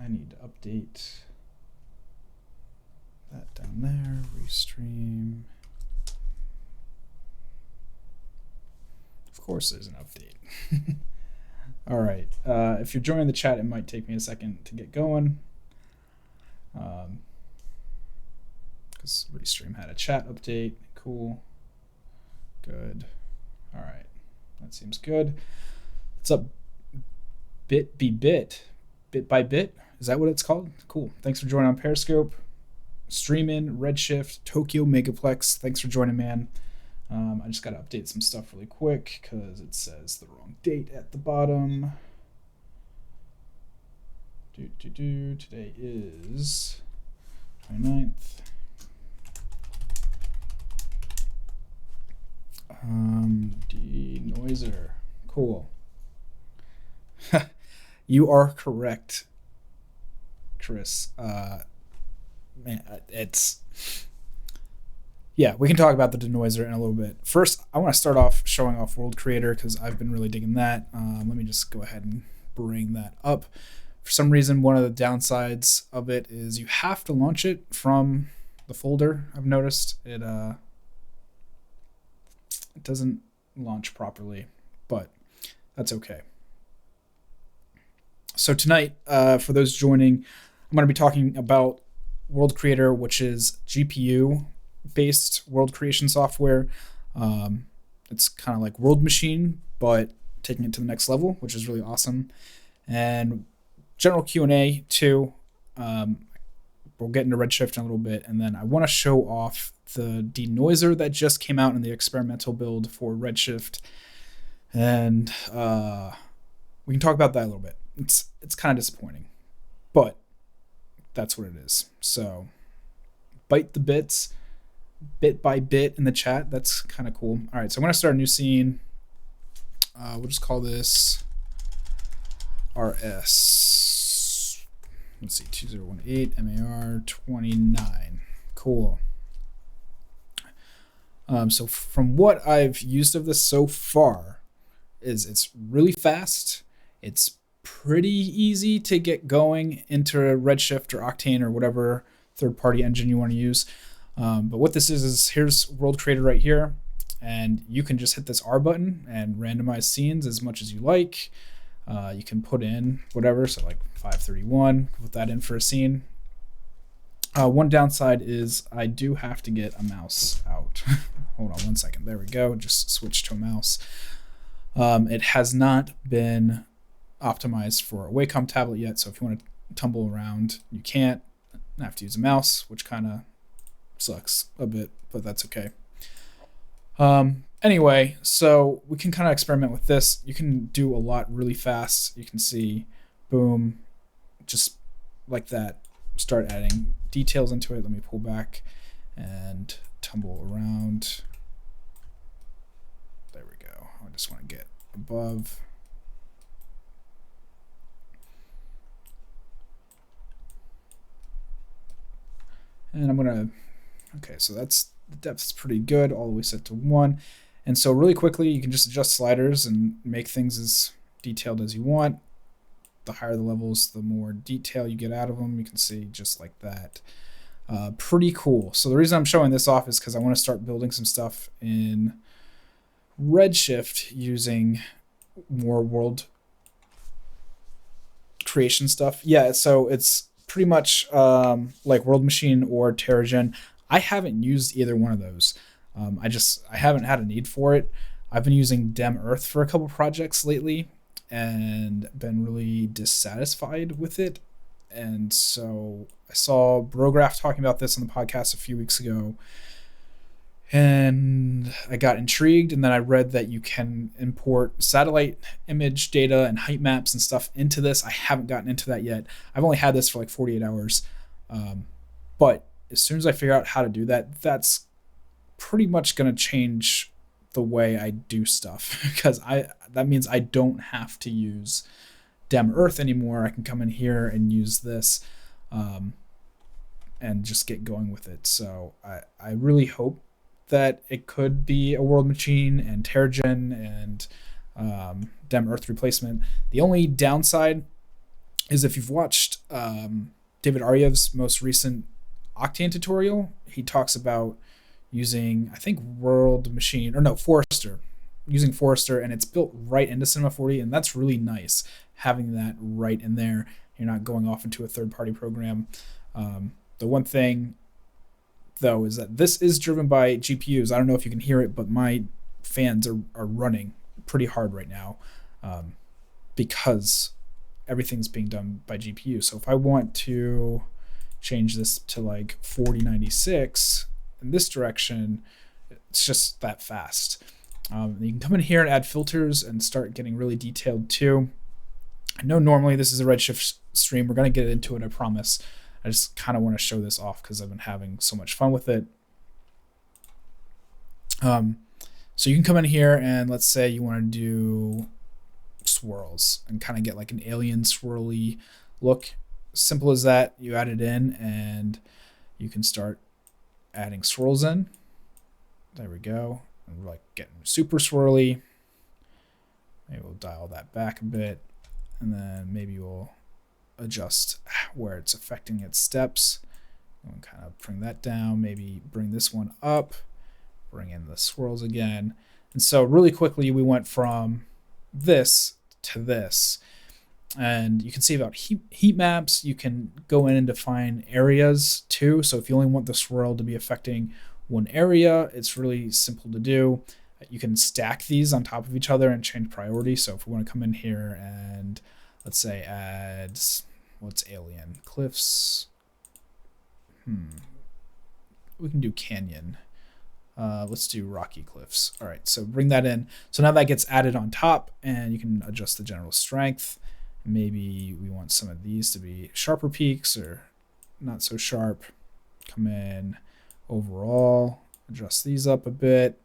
I need to update that down there. Restream. Of course there's an update. All right. If you're joining the chat, it might take me a second to get going. Because Restream had a chat update. Cool. Good. All right. That seems good. What's up? Bit by bit. Is that what it's called? Cool. Thanks for joining on Periscope. Streaming, Redshift, Tokyo Megaplex. Thanks for joining, man. I just got to update some stuff really quick because it says the wrong date at the bottom. Today is 29th. Denoiser. Cool. You are correct, Chris. Man, yeah, we can talk about the denoiser in a little bit. First, I want to start off showing off World Creator because I've been really digging that. Let me just go ahead and bring that up. For some reason, one of the downsides of it is you have to launch it from the folder. I've noticed it doesn't launch properly, but that's okay. So tonight, for those joining, I'm going to be talking about World Creator, which is GPU-based world creation software. It's kind of like World Machine, but taking it to the next level, which is really awesome. And general Q&A too. We'll get into Redshift in a little bit, and then I want to show off the denoiser that just came out in the experimental build for Redshift, and we can talk about that a little bit. It's kind of disappointing, but that's what it is. So bite the bits, bit by bit in the chat. That's kind of cool. All right, so I'm going to start a new scene. We'll just call this RS. Let's see, 2018 MAR 29. Cool. So from what I've used of this so far, it's really fast. It's pretty easy to get going into Redshift or Octane or whatever third-party engine you want to use. But what this is here's World Creator right here, and you can just hit this R button and randomize scenes as much as you like. You can put in whatever, so like 531, put that in for a scene. One downside is I do have to get a mouse out. Hold on one second. There we go. Just switch to a mouse. It has not been optimized for a Wacom tablet yet, so if you want to tumble around, you can't. I have to use a mouse, which kind of sucks a bit, but that's okay. Anyway, so we can kind of experiment with this. You can do a lot really fast. You can see, boom, just like that. Start adding details into it. Let me pull back and tumble around. There we go. I just want to get above. And I'm gonna, okay, so that's, the depth's pretty good, all the way set to 1. And so really quickly, you can just adjust sliders and make things as detailed as you want. The higher the levels, the more detail you get out of them. You can see just like that. Pretty cool. So the reason I'm showing this off is because I want to start building some stuff in Redshift using more world creation stuff. Yeah, so it's pretty much like World Machine or TerraGen. I haven't used either one of those. I haven't had a need for it. I've been using Dem Earth for a couple projects lately and been really dissatisfied with it. And so I saw Brograph talking about this on the podcast a few weeks ago, and I got intrigued, and then I read that you can import satellite image data and height maps and stuff into this. I haven't gotten into that yet. I've only had this for like 48 hours. But as soon as I figure out how to do that, that's pretty much going to change the way I do stuff, because that means I don't have to use Dem Earth anymore. I can come in here and use this and just get going with it. So I really hope that it could be a World Machine and TerraGen and Dem Earth replacement. The only downside is if you've watched David Aryev's most recent Octane tutorial. He talks about using, I think, Forester, using Forester, and it's built right into Cinema 4D, and that's really nice having that right in there. You're not going off into a third-party program. The one thing, though, is that this is driven by GPUs. I don't know if you can hear it, but my fans are running pretty hard right now because everything's being done by GPU. So if I want to change this to like 4096 in this direction, it's just that fast. You can come in here and add filters and start getting really detailed too. I know normally this is a Redshift stream. We're going to get into it, I promise. I just kind of want to show this off because I've been having so much fun with it. So you can come in here and let's say you want to do swirls and kind of get like an alien swirly look. Simple as that. You add it in and you can start adding swirls in. There we go. And we're like getting super swirly. Maybe we'll dial that back a bit, and then maybe we'll adjust where it's affecting its steps. We'll kind of bring that down, maybe bring this one up, bring in the swirls again. And so really quickly we went from this to this. And you can see about heat maps. You can go in and define areas too. So if you only want the swirl to be affecting one area, it's really simple to do. You can stack these on top of each other and change priority. So if we want to come in here and let's say add, what's alien? Cliffs. We can do canyon. Let's do rocky cliffs. All right, so bring that in. So now that gets added on top, and you can adjust the general strength. Maybe we want some of these to be sharper peaks or not so sharp. Come in overall, adjust these up a bit.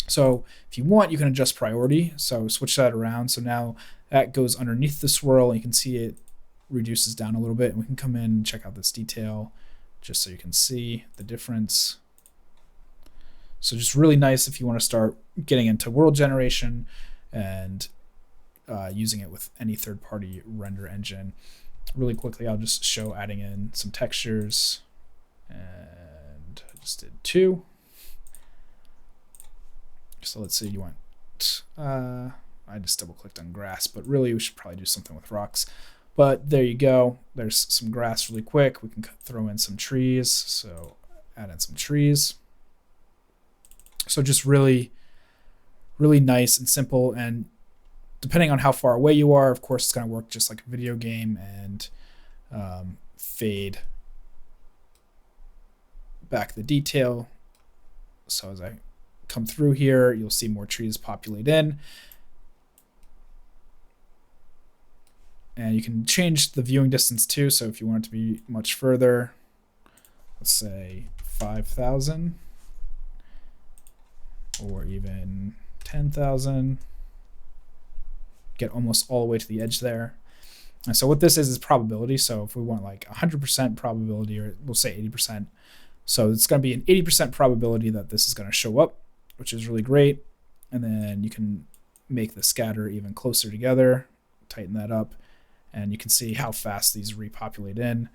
So if you want, you can adjust priority. So switch that around. So now that goes underneath the swirl, and you can see it reduces down a little bit. And we can come in and check out this detail just so you can see the difference. So just really nice if you want to start getting into world generation and using it with any third-party render engine. Really quickly, I'll just show adding in some textures, and I just did 2. So let's say you want, I just double-clicked on grass, but really we should probably do something with rocks. But there you go. There's some grass really quick. We can throw in some trees, so add in some trees. So just really, really nice and simple, and depending on how far away you are, of course, it's going to work just like a video game and fade back the detail. So as I come through here, you'll see more trees populate in. And you can change the viewing distance too. So if you want it to be much further, let's say 5,000 or even 10,000. Get almost all the way to the edge there. And so what this is probability. So if we want like 100% probability, or we'll say 80%. So it's going to be an 80% probability that this is going to show up, which is really great. And then you can make the scatter even closer together, tighten that up, and you can see how fast these repopulate in.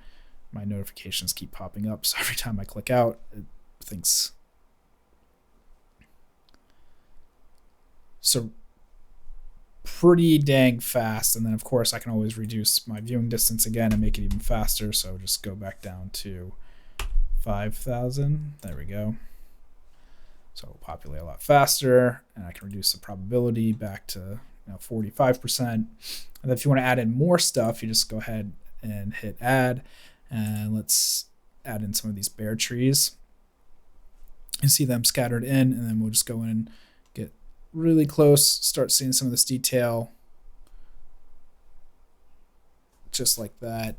My notifications keep popping up, so every time I click out, it thinks. So pretty dang fast. And then of course I can always reduce my viewing distance again and make it even faster. So just go back down to 5,000. There we go. So it'll populate a lot faster, and I can reduce the probability back to 45%. And then if you want to add in more stuff, you just go ahead and hit add, and let's add in some of these bare trees. You see them scattered in, and then we'll just go in and get really close, start seeing some of this detail just like that.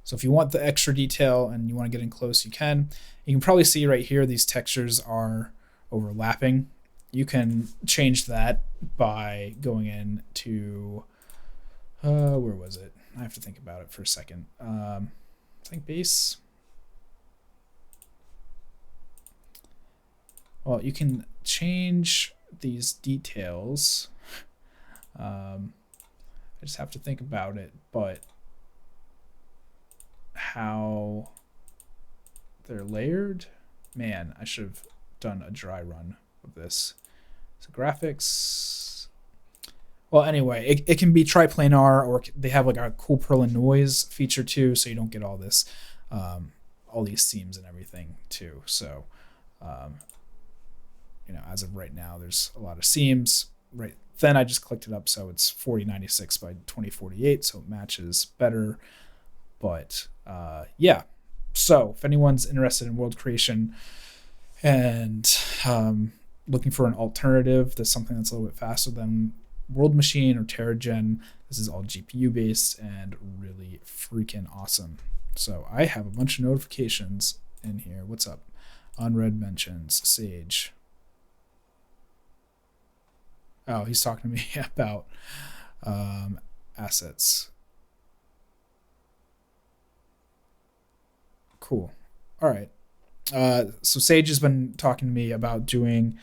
So if you want the extra detail and you want to get in close, you can. You can probably see right here these textures are overlapping. You can change that by going in to, where was it? I have to think about it for a second. I think base. Well, you can change these details I just have to think about it, but how they're layered, man, I should have done a dry run of this. So graphics, well, anyway, it can be triplanar, or they have like a cool Perlin noise feature too, so you don't get all this, all these seams and everything too. So, you know, as of right now, there's a lot of seams. Right then, I just clicked it up, so it's 4096 by 2048, so it matches better. But yeah, so if anyone's interested in world creation and looking for an alternative that's something that's a little bit faster than World Machine or TerraGen, this is all GPU based and really freaking awesome. So I have a bunch of notifications in here. What's up? Unread mentions, Sage. Oh, he's talking to me about assets. Cool. All right. So Sage has been talking to me about doing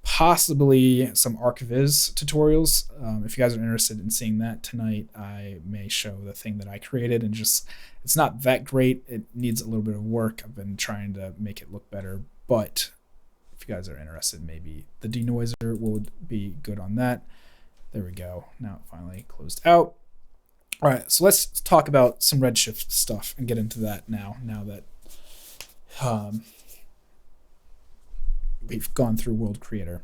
possibly some ArcViz tutorials. If you guys are interested in seeing that tonight, I may show the thing that I created, and just, it's not that great. It needs a little bit of work. I've been trying to make it look better, but if you guys are interested, maybe the denoiser will be good on that. There we go. Now it finally closed out. All right, so let's talk about some Redshift stuff and get into that now that we've gone through World Creator.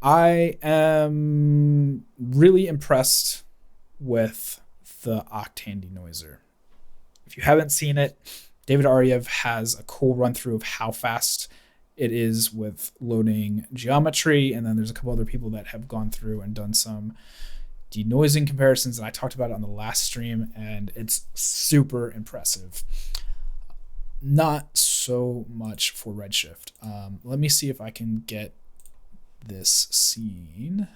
I am really impressed with the Octane denoiser. If you haven't seen it, David Ariev has a cool run through of how fast it is with loading geometry, and then there's a couple other people that have gone through and done some denoising comparisons, and I talked about it on the last stream, and it's super impressive. Not so much for Redshift. Let me see if I can get this scene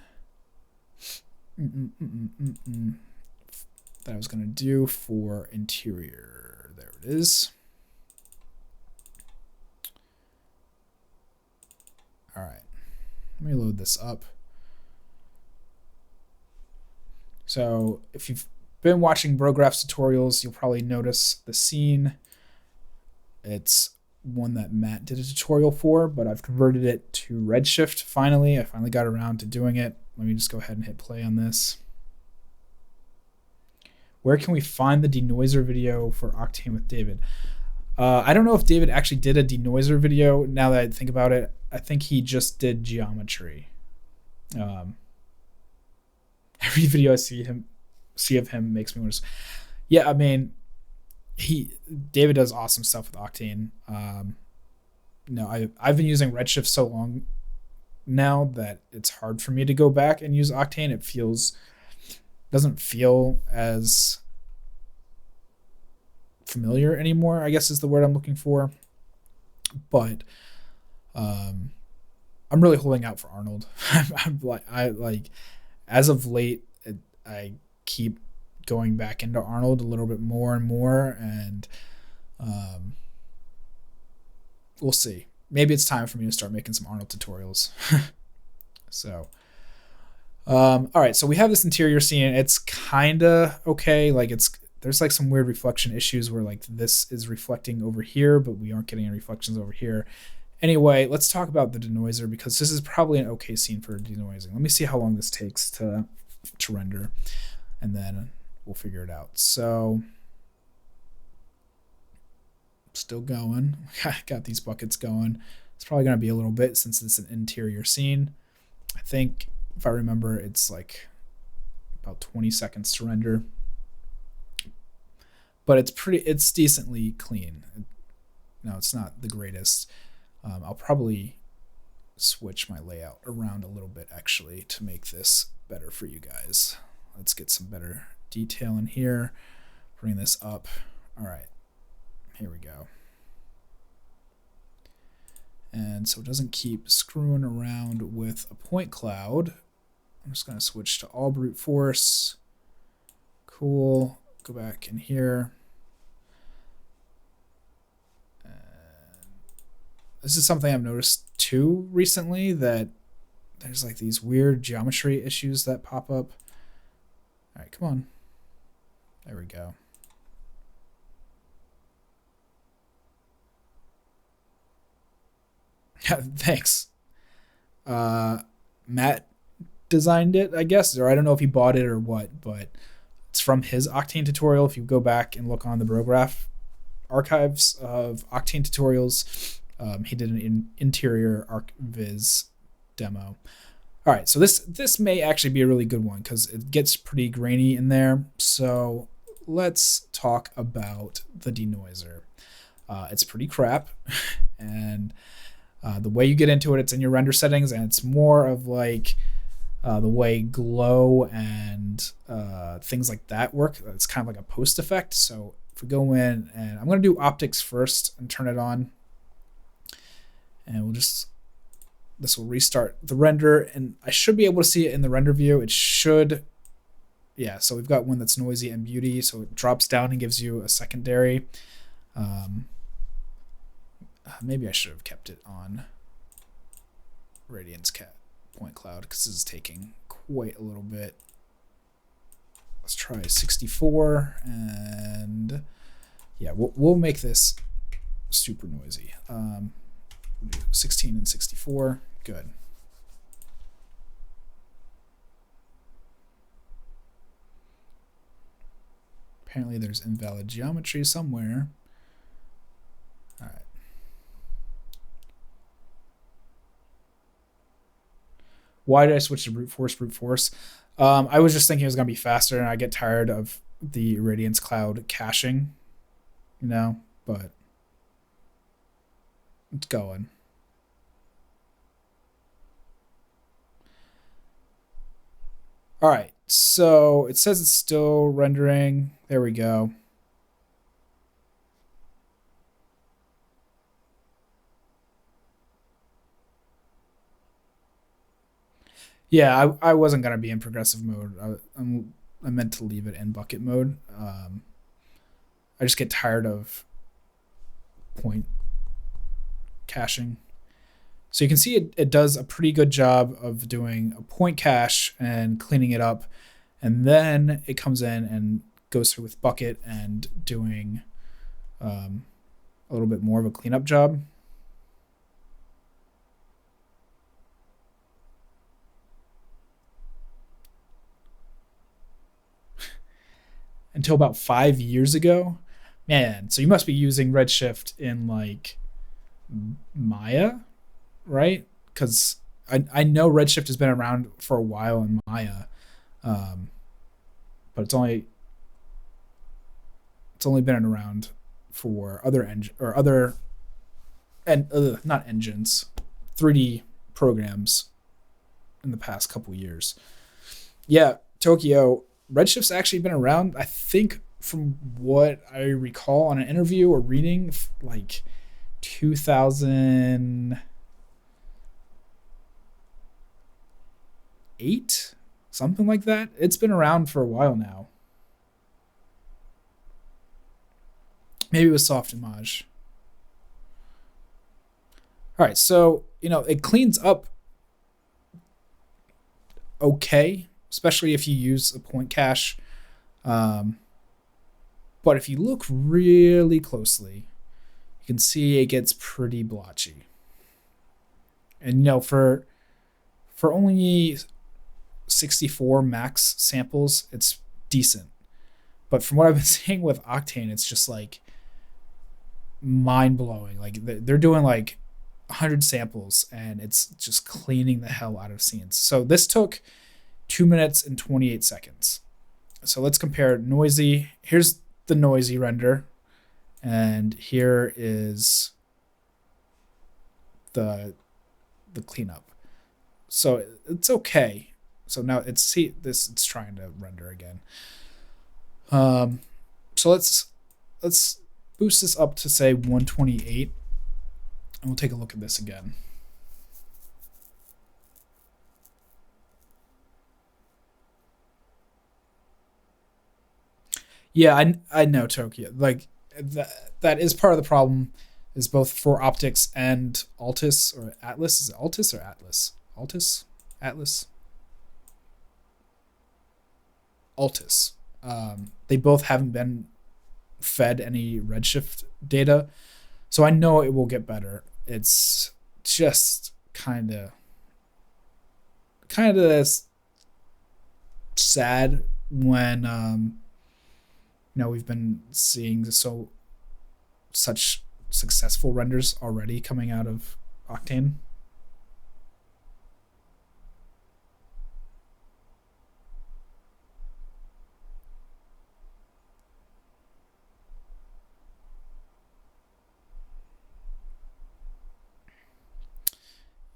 that I was going to do for interior. There it is. All right, let me load this up. So if you've been watching Brograph's tutorials, you'll probably notice the scene. It's one that Matt did a tutorial for, but I've converted it to Redshift finally. I finally got around to doing it. Let me just go ahead and hit play on this. Where can we find the denoiser video for Octane with David? I don't know if David actually did a denoiser video. Now that I think about it, I think he just did geometry. Every video I see of him makes me want to. Yeah, I mean, David does awesome stuff with Octane. I've been using Redshift so long now that it's hard for me to go back and use Octane. It doesn't feel as familiar anymore, I guess is the word I'm looking for. But I'm really holding out for Arnold. As of late, I keep going back into Arnold a little bit more and more, and we'll see. Maybe it's time for me to start making some Arnold tutorials. So, all right. So we have this interior scene. It's kind of okay. There's like some weird reflection issues where like this is reflecting over here, but we aren't getting any reflections over here. Anyway, let's talk about the denoiser, because this is probably an okay scene for denoising. Let me see how long this takes to render, and then we'll figure it out. So, still going. Got these buckets going. It's probably going to be a little bit since it's an interior scene. I think, if I remember, it's like about 20 seconds to render. But it's decently clean. No, it's not the greatest. I'll probably switch my layout around a little bit, actually, to make this better for you guys. Let's get some better detail in here. Bring this up. All right, here we go. And so it doesn't keep screwing around with a point cloud. I'm just going to switch to all brute force. Cool. Go back in here. And this is something I've noticed too recently, that there's like these weird geometry issues that pop up. All right, come on. There we go. Thanks. Matt designed it, I guess, or I don't know if he bought it or what, but it's from his Octane tutorial. If you go back and look on the Brograph archives of Octane tutorials, he did an interior ArcViz demo. All right, so this may actually be a really good one because it gets pretty grainy in there. So let's talk about the denoiser. It's pretty crap, and the way you get into it, it's in your render settings, and it's more of like the way glow and things like that work. It's kind of like a post effect. So if we go in, and I'm going to do optics first and turn it on, and we'll just, this will restart the render, and I should be able to see it in the render view. It should, yeah, so we've got one that's noisy and beauty, so it drops down and gives you a secondary. Maybe I should have kept it on Radiance Cat Point Cloud because this is taking quite a little bit. Let's try 64, and yeah, we'll make this super noisy. 16 and 64, good. Apparently there's invalid geometry somewhere. All right. Why did I switch to brute force? I was just thinking it was going to be faster, and I get tired of the Radiance Cloud caching, you know, but it's going. All right, so it says it's still rendering. There we go. Yeah, I wasn't going to be in progressive mode. I meant to leave it in bucket mode. I just get tired of point caching. So you can see it does a pretty good job of doing a point cache and cleaning it up. And then it comes in and goes through with bucket and doing a little bit more of a cleanup job. Until about 5 years ago. Man, so you must be using Redshift in like Maya, right? Because I know Redshift has been around for a while in Maya, but it's only been around for other not engines, 3D programs in the past couple years. Yeah, Tokyo. Redshift's actually been around, I think, from what I recall on an interview or reading, like 2008, something like that. It's been around for a while now. Maybe it was Softimage. All right, so, you know, it cleans up okay, especially if you use a point cache. But if you look really closely, you can see it gets pretty blotchy. And you know, for only 64 max samples, it's decent. But from what I've been seeing with Octane, it's just like mind-blowing. Like they're doing like 100 samples, and it's just cleaning the hell out of scenes. So this took 2 minutes and 28 seconds. So let's compare noisy. Here's the noisy render, and here is the cleanup. So it's okay. So now it's trying to render again. So let's boost this up to say 128, and we'll take a look at this again. Yeah, I know, Tokyo. Like that is part of the problem, is both for optics and Altus or Atlas. Is it Altus or Atlas? Altus? Atlas, Altus. They both haven't been fed any Redshift data, so I know it will get better. It's just kind of sad when we've been seeing such successful renders already coming out of Octane.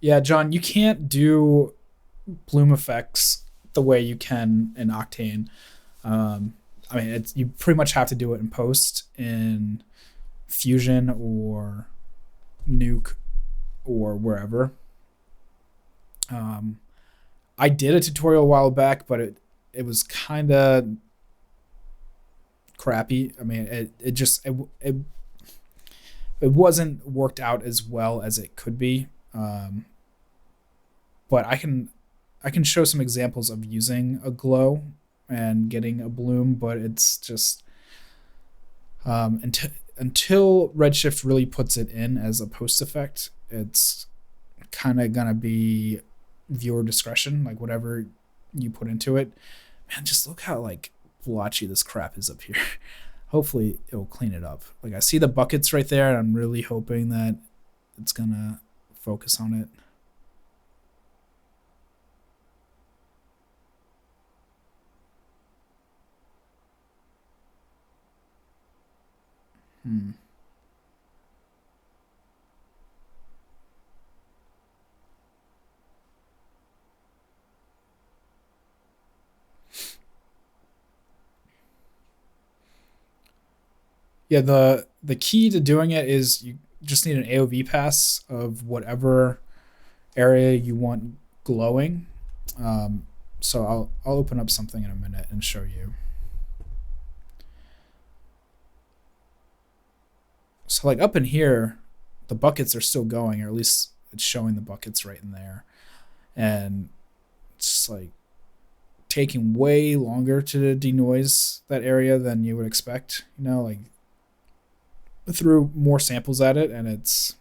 Yeah, John, you can't do bloom effects the way you can in Octane. Um, I mean, you pretty much have to do it in post in Fusion or Nuke or wherever. Um, I did a tutorial a while back, but it was kind of crappy. I mean, it wasn't worked out as well as it could be. But I can show some examples of using a glow and getting a bloom, but it's just until Redshift really puts it in as a post effect, it's kind of gonna be viewer discretion, like whatever you put into it. Man, just look how like blotchy this crap is up here. Hopefully it will clean it up. Like I see the buckets right there, and I'm really hoping that it's gonna focus on it. Hmm. Yeah, the key to doing it is you just need an AOV pass of whatever area you want glowing. So I'll open up something in a minute and show you. So like up in here, the buckets are still going, or at least it's showing the buckets right in there, and it's like taking way longer to denoise that area than you would expect. Like threw more samples at it, and it's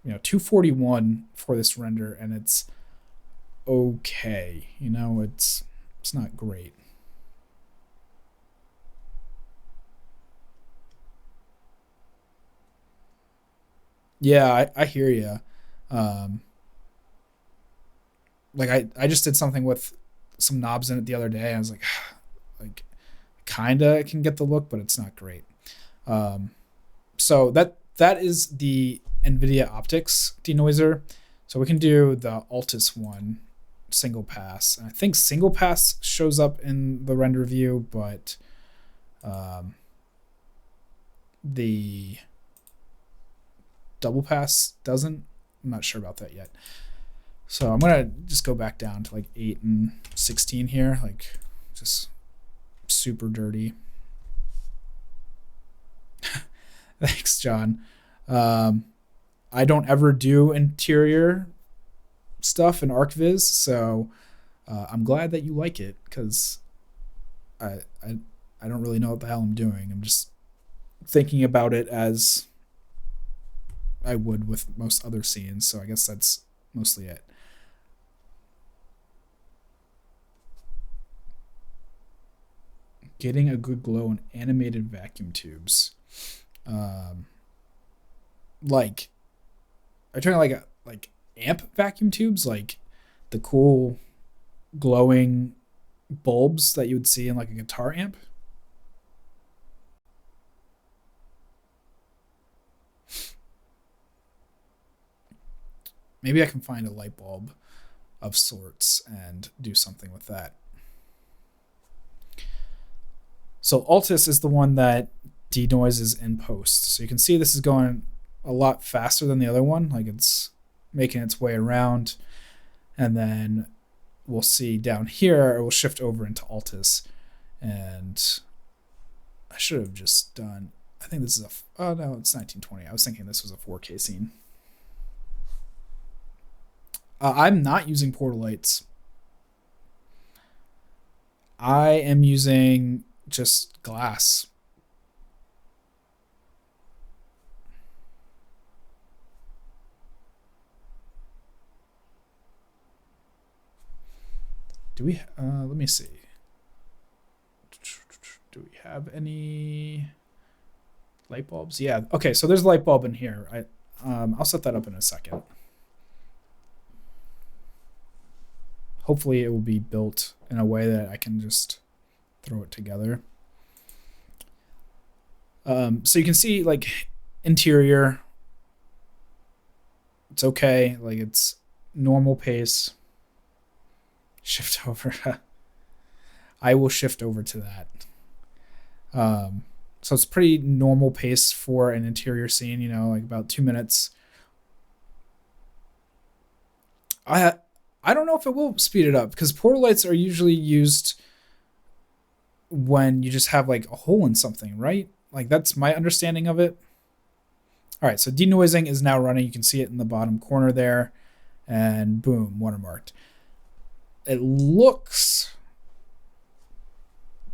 241 for this render, and it's okay. It's not great. Yeah, I hear you. Um, like I just did something with some knobs in it the other day. I was like kinda can get the look, but it's not great. Um, so that is the NVIDIA Optics denoiser. So we can do the Altus one, single pass. And I think single pass shows up in the render view, but um, the double pass doesn't. I'm not sure about that yet. So I'm gonna just go back down to like 8 and 16 here, like just super dirty. Thanks, John. Um, I don't ever do interior stuff in ArcViz, so I'm glad that you like it, because I, I I don't really know what the hell I'm doing. I'm just thinking about it as I would with most other scenes, so I guess that's mostly it. Getting a good glow in animated vacuum tubes. Um, like, are you talking like amp vacuum tubes, like the cool glowing bulbs that you would see in like a guitar amp? Maybe I can find a light bulb of sorts and do something with that. So Altus is the one that denoises in post. So you can see this is going a lot faster than the other one. Like it's making its way around. And then we'll see down here, it will shift over into Altus. And I should have just done, I think this is oh no, it's 1920. I was thinking this was a 4K scene. I'm not using portal lights. I am using just glass. Do we, let me see. Do we have any light bulbs? Yeah. Okay. So there's a light bulb in here. I'll set that up in a second. Hopefully it will be built in a way that I can just throw it together. So you can see like interior. It's okay. Like it's normal pace. Shift over. I will shift over to that. So it's pretty normal pace for an interior scene, you know, like about 2 minutes. I don't know if it will speed it up because portal lights are usually used when you just have like a hole in something, right? Like that's my understanding of it. All right, so denoising is now running. You can see it in the bottom corner there, and boom, watermarked. It looks,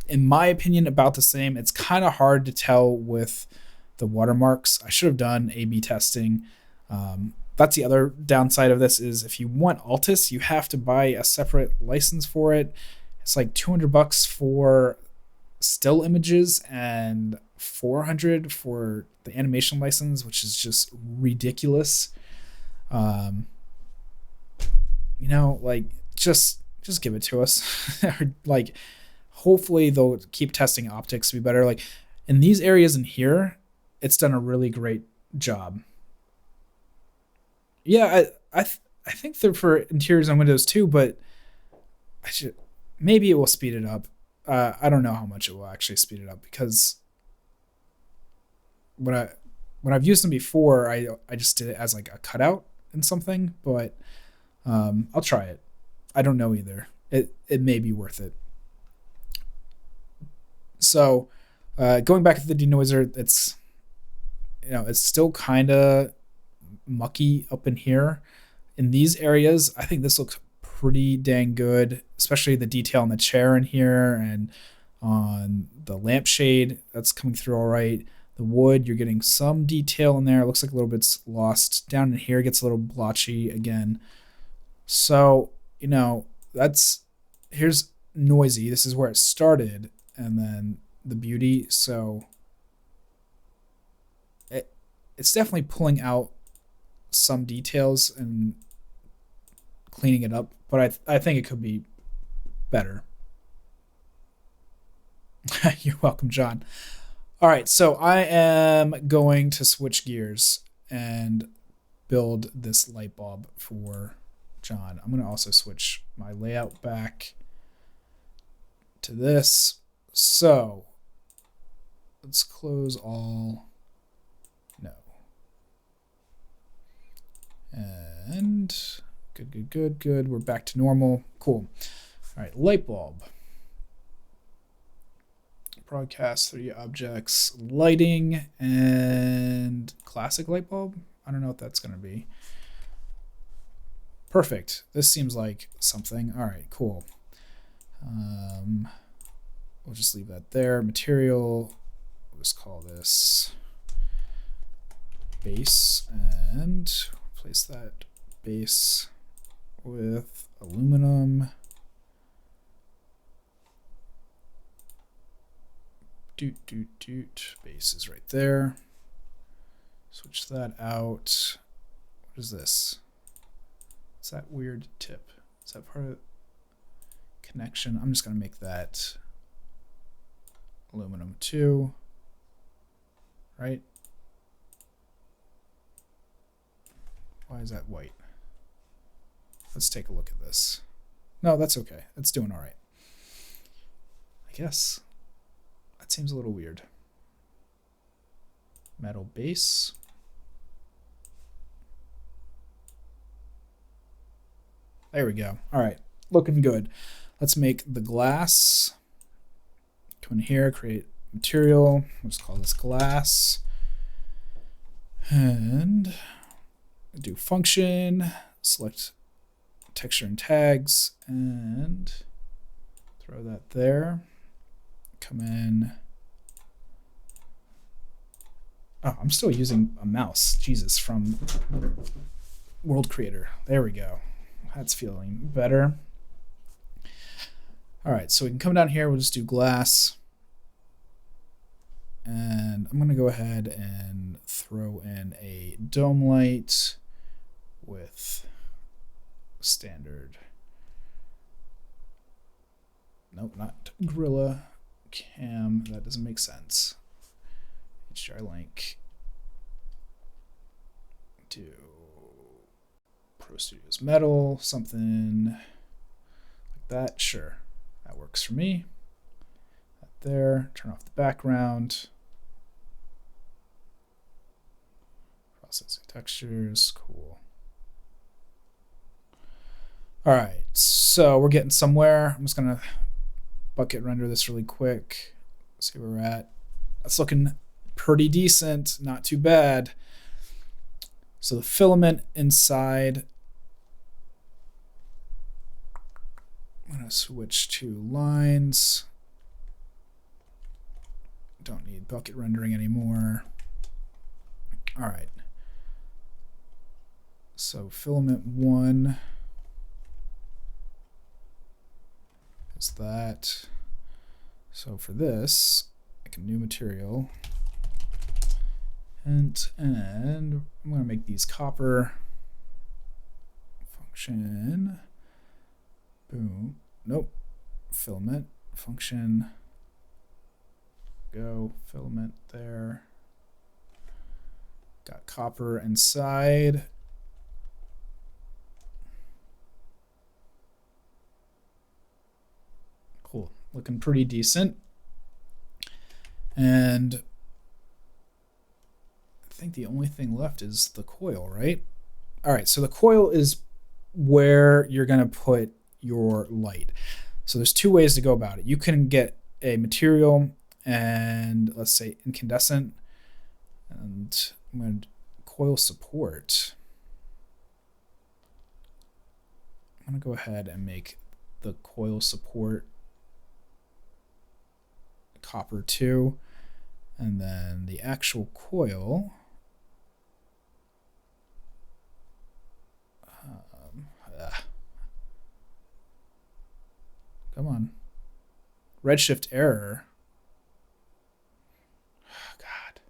in my opinion, about the same. It's kind of hard to tell with the watermarks. I should have done A/B testing. That's the other downside of this is if you want Altus, you have to buy a separate license for it. It's like $200 for still images and $400 for the animation license, which is just ridiculous. You know, like just give it to us. Like hopefully they'll keep testing optics to be better. Like in these areas in here, it's done a really great job. Yeah, I think they're for interiors on Windows too, but maybe it will speed it up. I don't know how much it will actually speed it up because when I've used them before, I just did it as like a cutout in something, but I'll try it. I don't know either. It may be worth it. So going back to the denoiser, it's still kind of mucky up in here. In these areas, I think this looks pretty dang good, especially the detail on the chair in here and on the lampshade. That's coming through all right. The wood, you're getting some detail in there. It looks like a little bit's lost. Down in here, it gets a little blotchy again. So, here's noisy. This is where it started, and then the beauty. So it's definitely pulling out some details and cleaning it up, but I think it could be better. You're welcome, John. All right, so I am going to switch gears and build this light bulb for John. I'm going to also switch my layout back to this. So let's close all. No. And good. We're back to normal. Cool. All right, light bulb. Broadcast 3D objects, lighting, and classic light bulb. I don't know what that's going to be. Perfect. This seems like something. All right, cool. We'll just leave that there. Material, we'll just call this base and replace that base with aluminum. Base is right there. Switch that out. What is this? What's that weird tip? Is that part of connection? I'm just going to make that aluminum too. Right? Why is that white? Let's take a look at this. No, that's okay. It's doing all right. I guess. That seems a little weird. Metal base. There we go. All right, looking good. Let's make the glass. Come in here, create material. Let's call this glass. And do function, select texture and tags, and throw that there. Come in. Oh, I'm still using a mouse. Jesus, from World Creator. There we go. That's feeling better. All right, so we can come down here. We'll just do glass. And I'm going to go ahead and throw in a dome light with standard. Nope, not Gorilla Cam. That doesn't make sense. HDRI link. Do Pro Studios Metal, something like that. Sure, that works for me. That there. Turn off the background. Processing textures. Cool. All right, so we're getting somewhere. I'm just gonna bucket render this really quick. See where we're at. That's looking pretty decent, not too bad. So the filament inside, I'm gonna switch to lines. Don't need bucket rendering anymore. All right. So filament 1 is that. So for this, make a new material. And I'm going to make these copper. Function. Boom. Nope. Filament. Function. Go. Filament there. Got copper inside. Cool. Looking pretty decent. And I think the only thing left is the coil, right? All right, so the coil is where you're going to put your light. So there's two ways to go about it. You can get a material and let's say incandescent, and I'm going to coil support. I'm going to go ahead and make the coil support copper 2, and then the actual coil come on, Redshift error. Oh, God,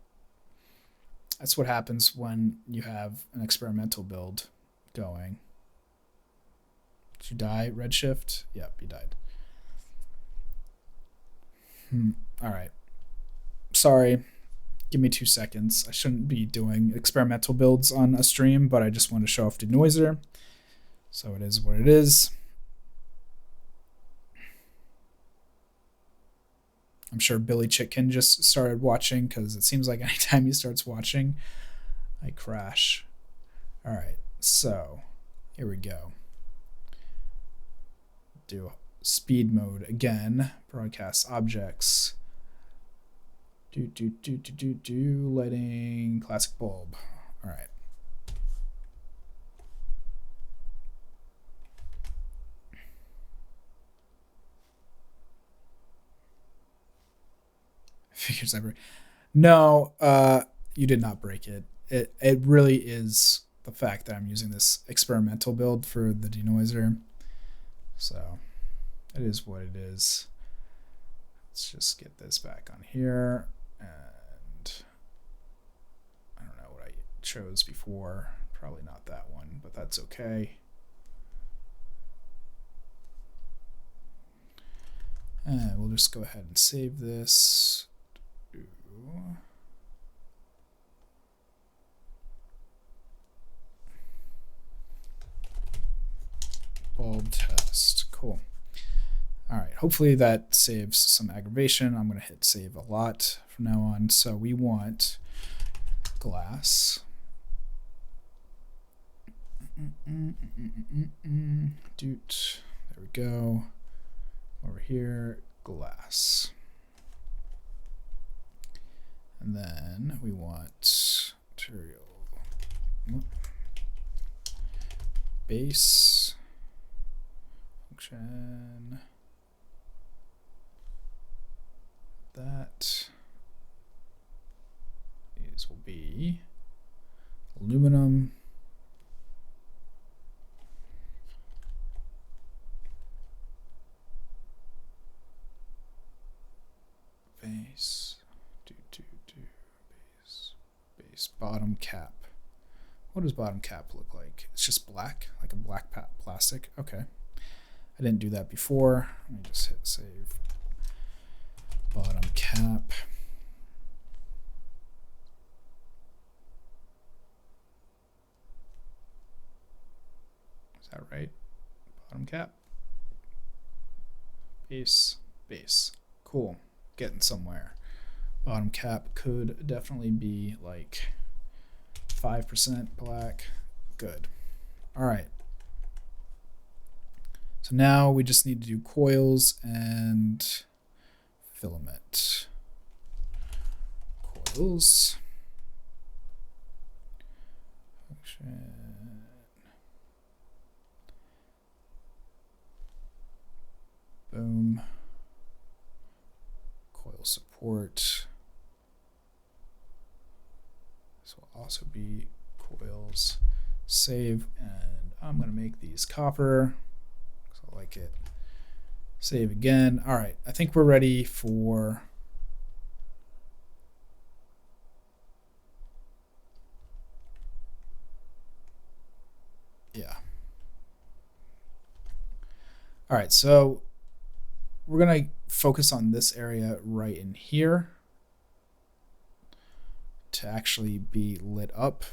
that's what happens when you have an experimental build going. Did you die, Redshift? Yep, you died. All right. Sorry. Give me 2 seconds. I shouldn't be doing experimental builds on a stream, but I just want to show off Denoiser. So it is what it is. I'm sure Billy Chitkin just started watching because it seems like anytime he starts watching, I crash. All right. So here we go. Do speed mode again. Broadcast objects. Lighting, classic bulb. All right. Figures I break. No, you did not break it. It really is the fact that I'm using this experimental build for the denoiser. So it is what it is. Let's just get this back on here. And I don't know what I chose before. Probably not that one, but that's okay. And we'll just go ahead and save this. Bulb test. Cool. All right. Hopefully that saves some aggravation. I'm going to hit save a lot from now on. So we want glass. Doot. There we go. Over here, glass. And then we want material base function. That these will be aluminum. Base, base, bottom cap. What does bottom cap look like? It's just black, like a black plastic. Okay. I didn't do that before. Let me just hit save. Bottom cap. Is that right? Bottom cap. Base, base. Cool. Getting somewhere. Bottom cap could definitely be like 5% black. Good. All right. So now we just need to do coils and filament. Coils. Function. Boom. Coil support. This will also be coils. Save, and I'm going to make these copper because I like it. Save again. All right, I think we're ready for All right, so we're going to focus on this area right in here to actually be lit up.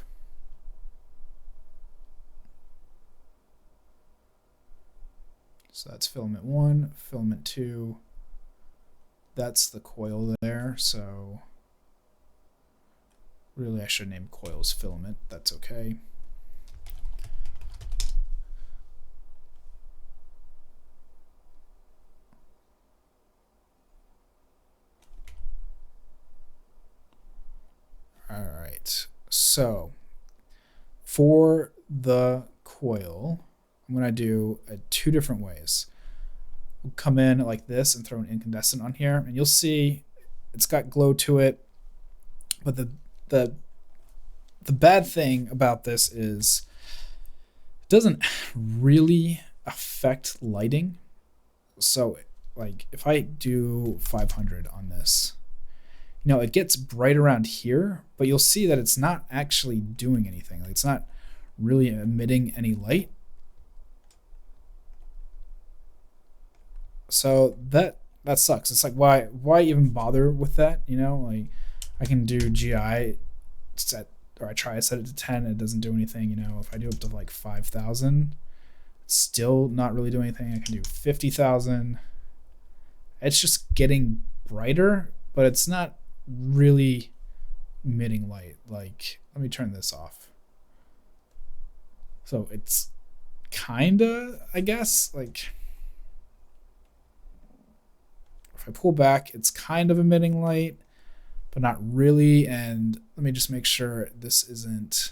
So that's filament 1, filament 2. That's the coil there. So really I should name coils filament. That's okay. All right. So for the coil, I'm going to do it 2 different ways. We'll come in like this and throw an incandescent on here, and you'll see it's got glow to it. But the bad thing about this is it doesn't really affect lighting. So like if I do 500 on this, you know, it gets bright around here, but you'll see that it's not actually doing anything. Like it's not really emitting any light. So that sucks. It's like why even bother with that? You know, like I can do GI set, or I try to set it to 10, it doesn't do anything. You know, if I do up to like 5,000, still not really doing anything. I can do 50,000. It's just getting brighter, but it's not really emitting light. Like, let me turn this off. So it's kinda, I guess, like if I pull back, it's kind of emitting light, but not really. And let me just make sure this isn't,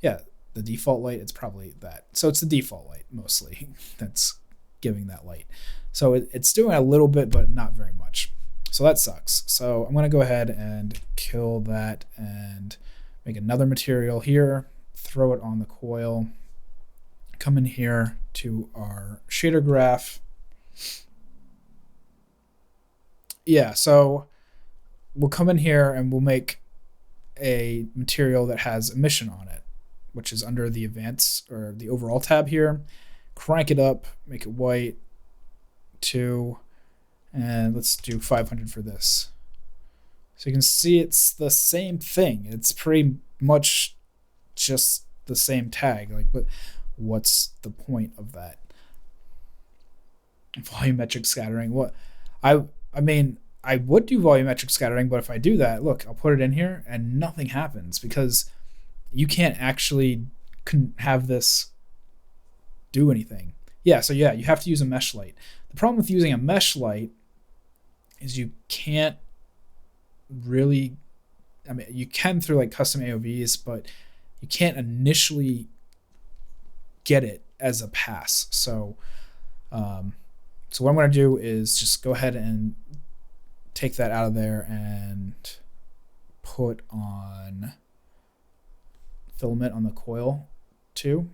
yeah, the default light, it's probably that. So it's the default light mostly that's giving that light. So it's doing a little bit, but not very much. So that sucks. So I'm going to go ahead and kill that and make another material here, throw it on the coil, come in here to our shader graph. Yeah, so we'll come in here and we'll make a material that has emission on it, which is under the advanced or the overall tab here. Crank it up, make it white, 2, and let's do 500 for this. So you can see it's the same thing. It's pretty much just the same tag. Like, but what's the point of that? Volumetric scattering. What? I mean, I would do volumetric scattering, but if I do that, look, I'll put it in here and nothing happens because you can't actually have this do anything. Yeah, so yeah, you have to use a mesh light. The problem with using a mesh light is you can't really, I mean, you can through like custom AOVs, but you can't initially get it as a pass. So So what I'm going to do is just go ahead and take that out of there and put on filament on the coil too,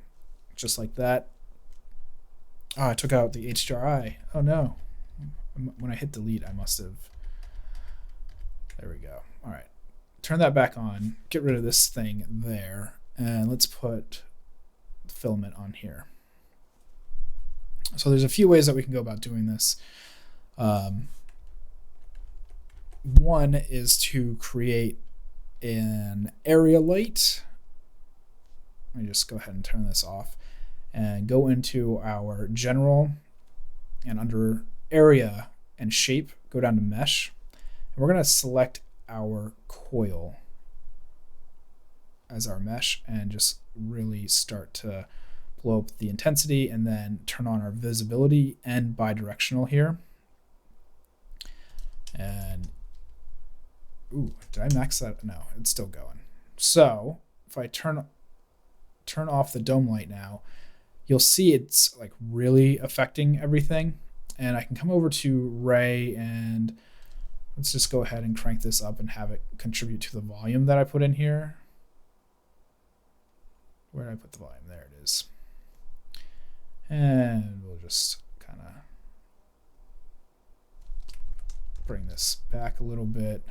just like that. Oh, I took out the HDRI. Oh no. When I hit delete, I must have. There we go. All right. Turn that back on. Get rid of this thing there. And let's put filament on here. So there's a few ways that we can go about doing this. One is to create an area light. Let me just go ahead and turn this off and go into our general, and under area and shape, go down to mesh. And we're going to select our coil as our mesh and just really start to blow up the intensity, and then turn on our visibility and bidirectional here. And ooh, did I max that? No, it's still going. So if I turn off the dome light now, you'll see it's like really affecting everything. And I can come over to Ray, and let's just go ahead and crank this up and have it contribute to the volume that I put in here. Where did I put the volume? There it is. And we'll just kind of bring this back a little bit.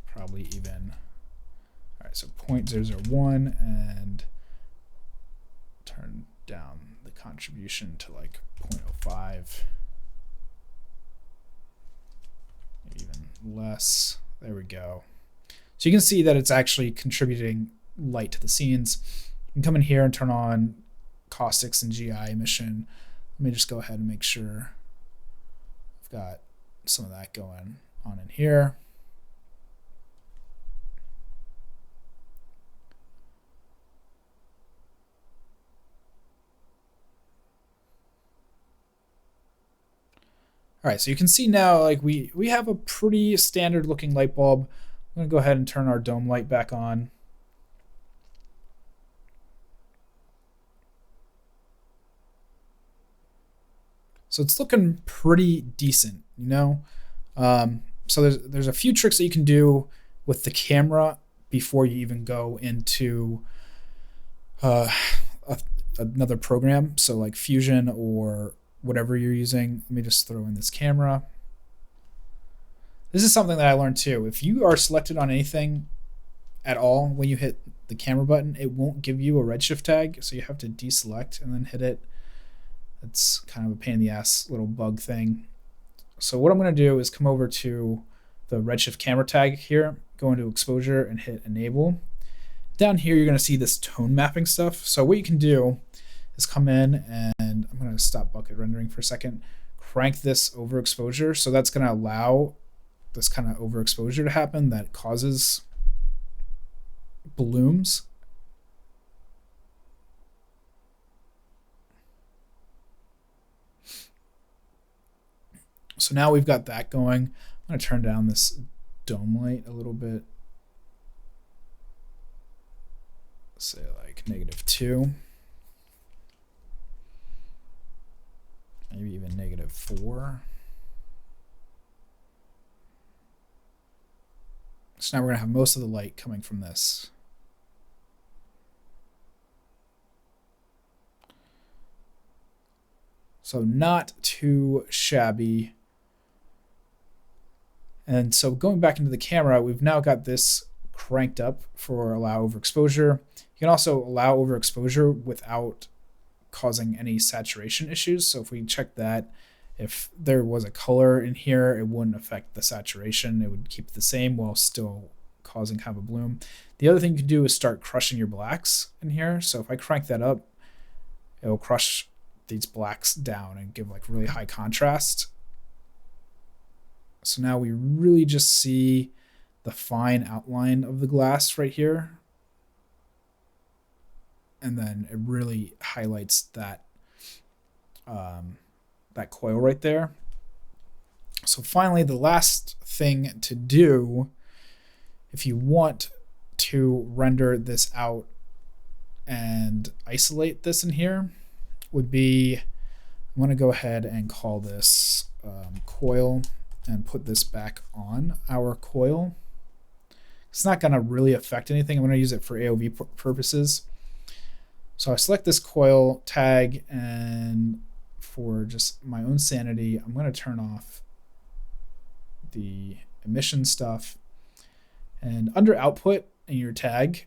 Probably even. All right, so 0.001 and turn down the contribution to like 0.05. Maybe even less. There we go. So you can see that it's actually contributing light to the scenes. You can come in here and turn on caustics and GI emission. Let me just go ahead and make sure I've got some of that going on in here. All right, so you can see now, like we have a pretty standard looking light bulb. I'm gonna go ahead and turn our dome light back on. So it's looking pretty decent, you know? So there's a few tricks that you can do with the camera before you even go into another program. So like Fusion or whatever you're using. Let me just throw in this camera. This is something that I learned too. If you are selected on anything at all, when you hit the camera button, it won't give you a Redshift tag. So you have to deselect and then hit it. It's kind of a pain in the ass little bug thing. So what I'm going to do is come over to the Redshift camera tag here, go into exposure and hit enable. Down here, you're going to see this tone mapping stuff. So what you can do is come in, and I'm going to stop bucket rendering for a second, crank this overexposure. So that's going to allow this kind of overexposure to happen that causes blooms. So now we've got that going. I'm going to turn down this dome light a little bit. Say like -2. Maybe even -4. So now we're going to have most of the light coming from this. So not too shabby. And so going back into the camera, we've now got this cranked up for allow overexposure. You can also allow overexposure without causing any saturation issues. So if we check that, if there was a color in here, it wouldn't affect the saturation. It would keep the same while still causing kind of a bloom. The other thing you can do is start crushing your blacks in here. So if I crank that up, it'll crush these blacks down and give like really high contrast. So now we really just see the fine outline of the glass right here. And then it really highlights that that coil right there. So finally, the last thing to do if you want to render this out and isolate this in here would be, I'm going to go ahead and call this coil and put this back on our coil. It's not going to really affect anything. I'm going to use it for AOV purposes. So I select this coil tag, and for just my own sanity, I'm going to turn off the emission stuff. And under output in your tag,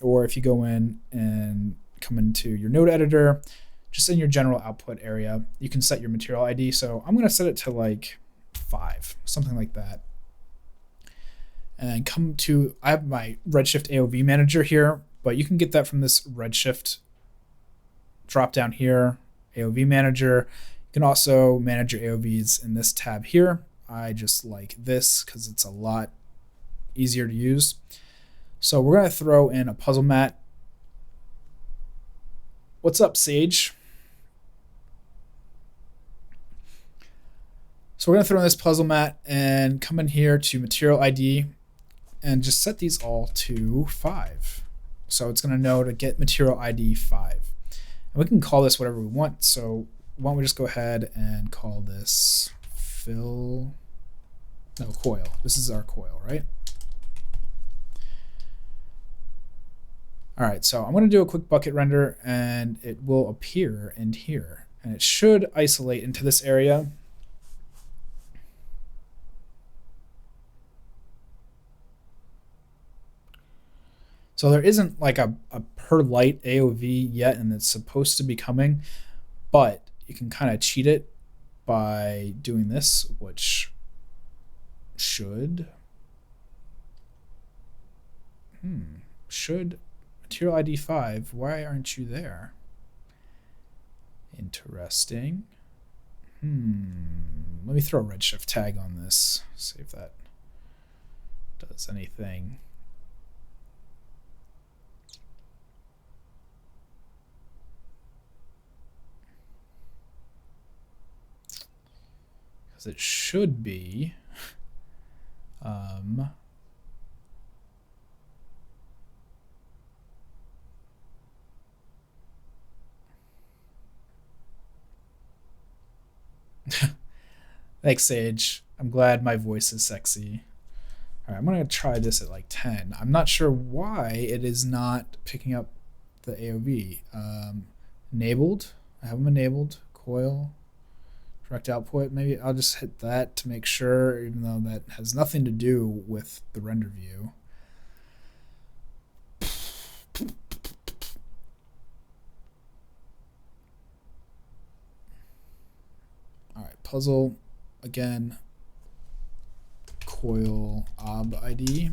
or if you go in and come into your node editor, just in your general output area, you can set your material ID. So I'm going to set it to like 5, something like that. And come to, I have my Redshift AOV manager here, but you can get that from this Redshift drop down here, AOV manager. You can also manage your AOVs in this tab here. I just like this because it's a lot easier to use. So we're going to throw in a puzzle mat. What's up, Sage? So we're going to throw in this puzzle mat and come in here to material ID and just set these all to 5. So it's going to know to get material ID 5. And we can call this whatever we want. So why don't we just go ahead and call this coil. This is our coil, right? All right, so I'm going to do a quick bucket render, and it will appear in here. And it should isolate into this area. So there isn't like a per light AOV yet, and it's supposed to be coming, but you can kind of cheat it by doing this, which should material ID 5. Why aren't you there? Interesting. Let me throw a Redshift tag on this, see if that does anything. Because it should be Thanks, Sage. I'm glad my voice is sexy. All right, I'm going to try this at like 10. I'm not sure why it is not picking up the AOV. Enabled. I have them enabled. Coil. Direct output. Maybe I'll just hit that to make sure, even though that has nothing to do with the render view. All right, puzzle again. Coil ob ID.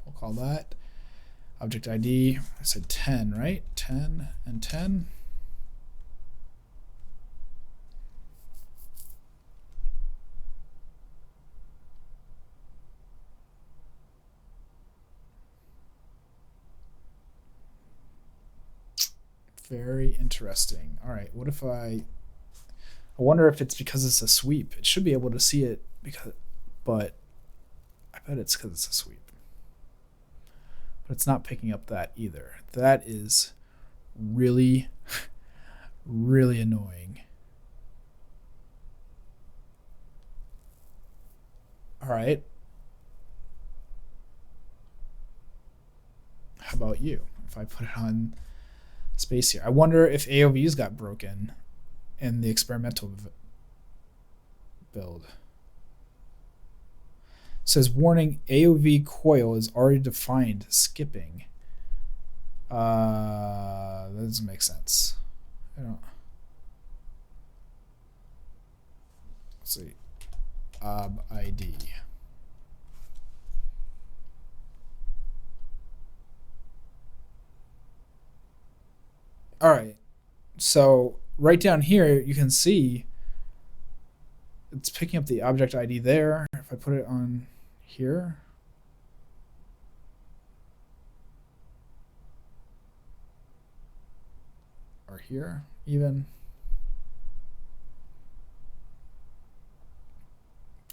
We'll call that object ID. I said 10, right? 10 and 10. Very interesting. All right, what if I wonder if it's because it's a sweep. It should be able to see it but I bet it's because it's a sweep. But it's not picking up that either. That is really, really annoying. All right. How about you? If I put it on space here. I wonder if AOVs got broken in the experimental build. It says warning, AOV coil is already defined, skipping. That doesn't make sense. I don't. Let's see. Ob ID. All right. So right down here, you can see it's picking up the object ID there. If I put it on here, or here even,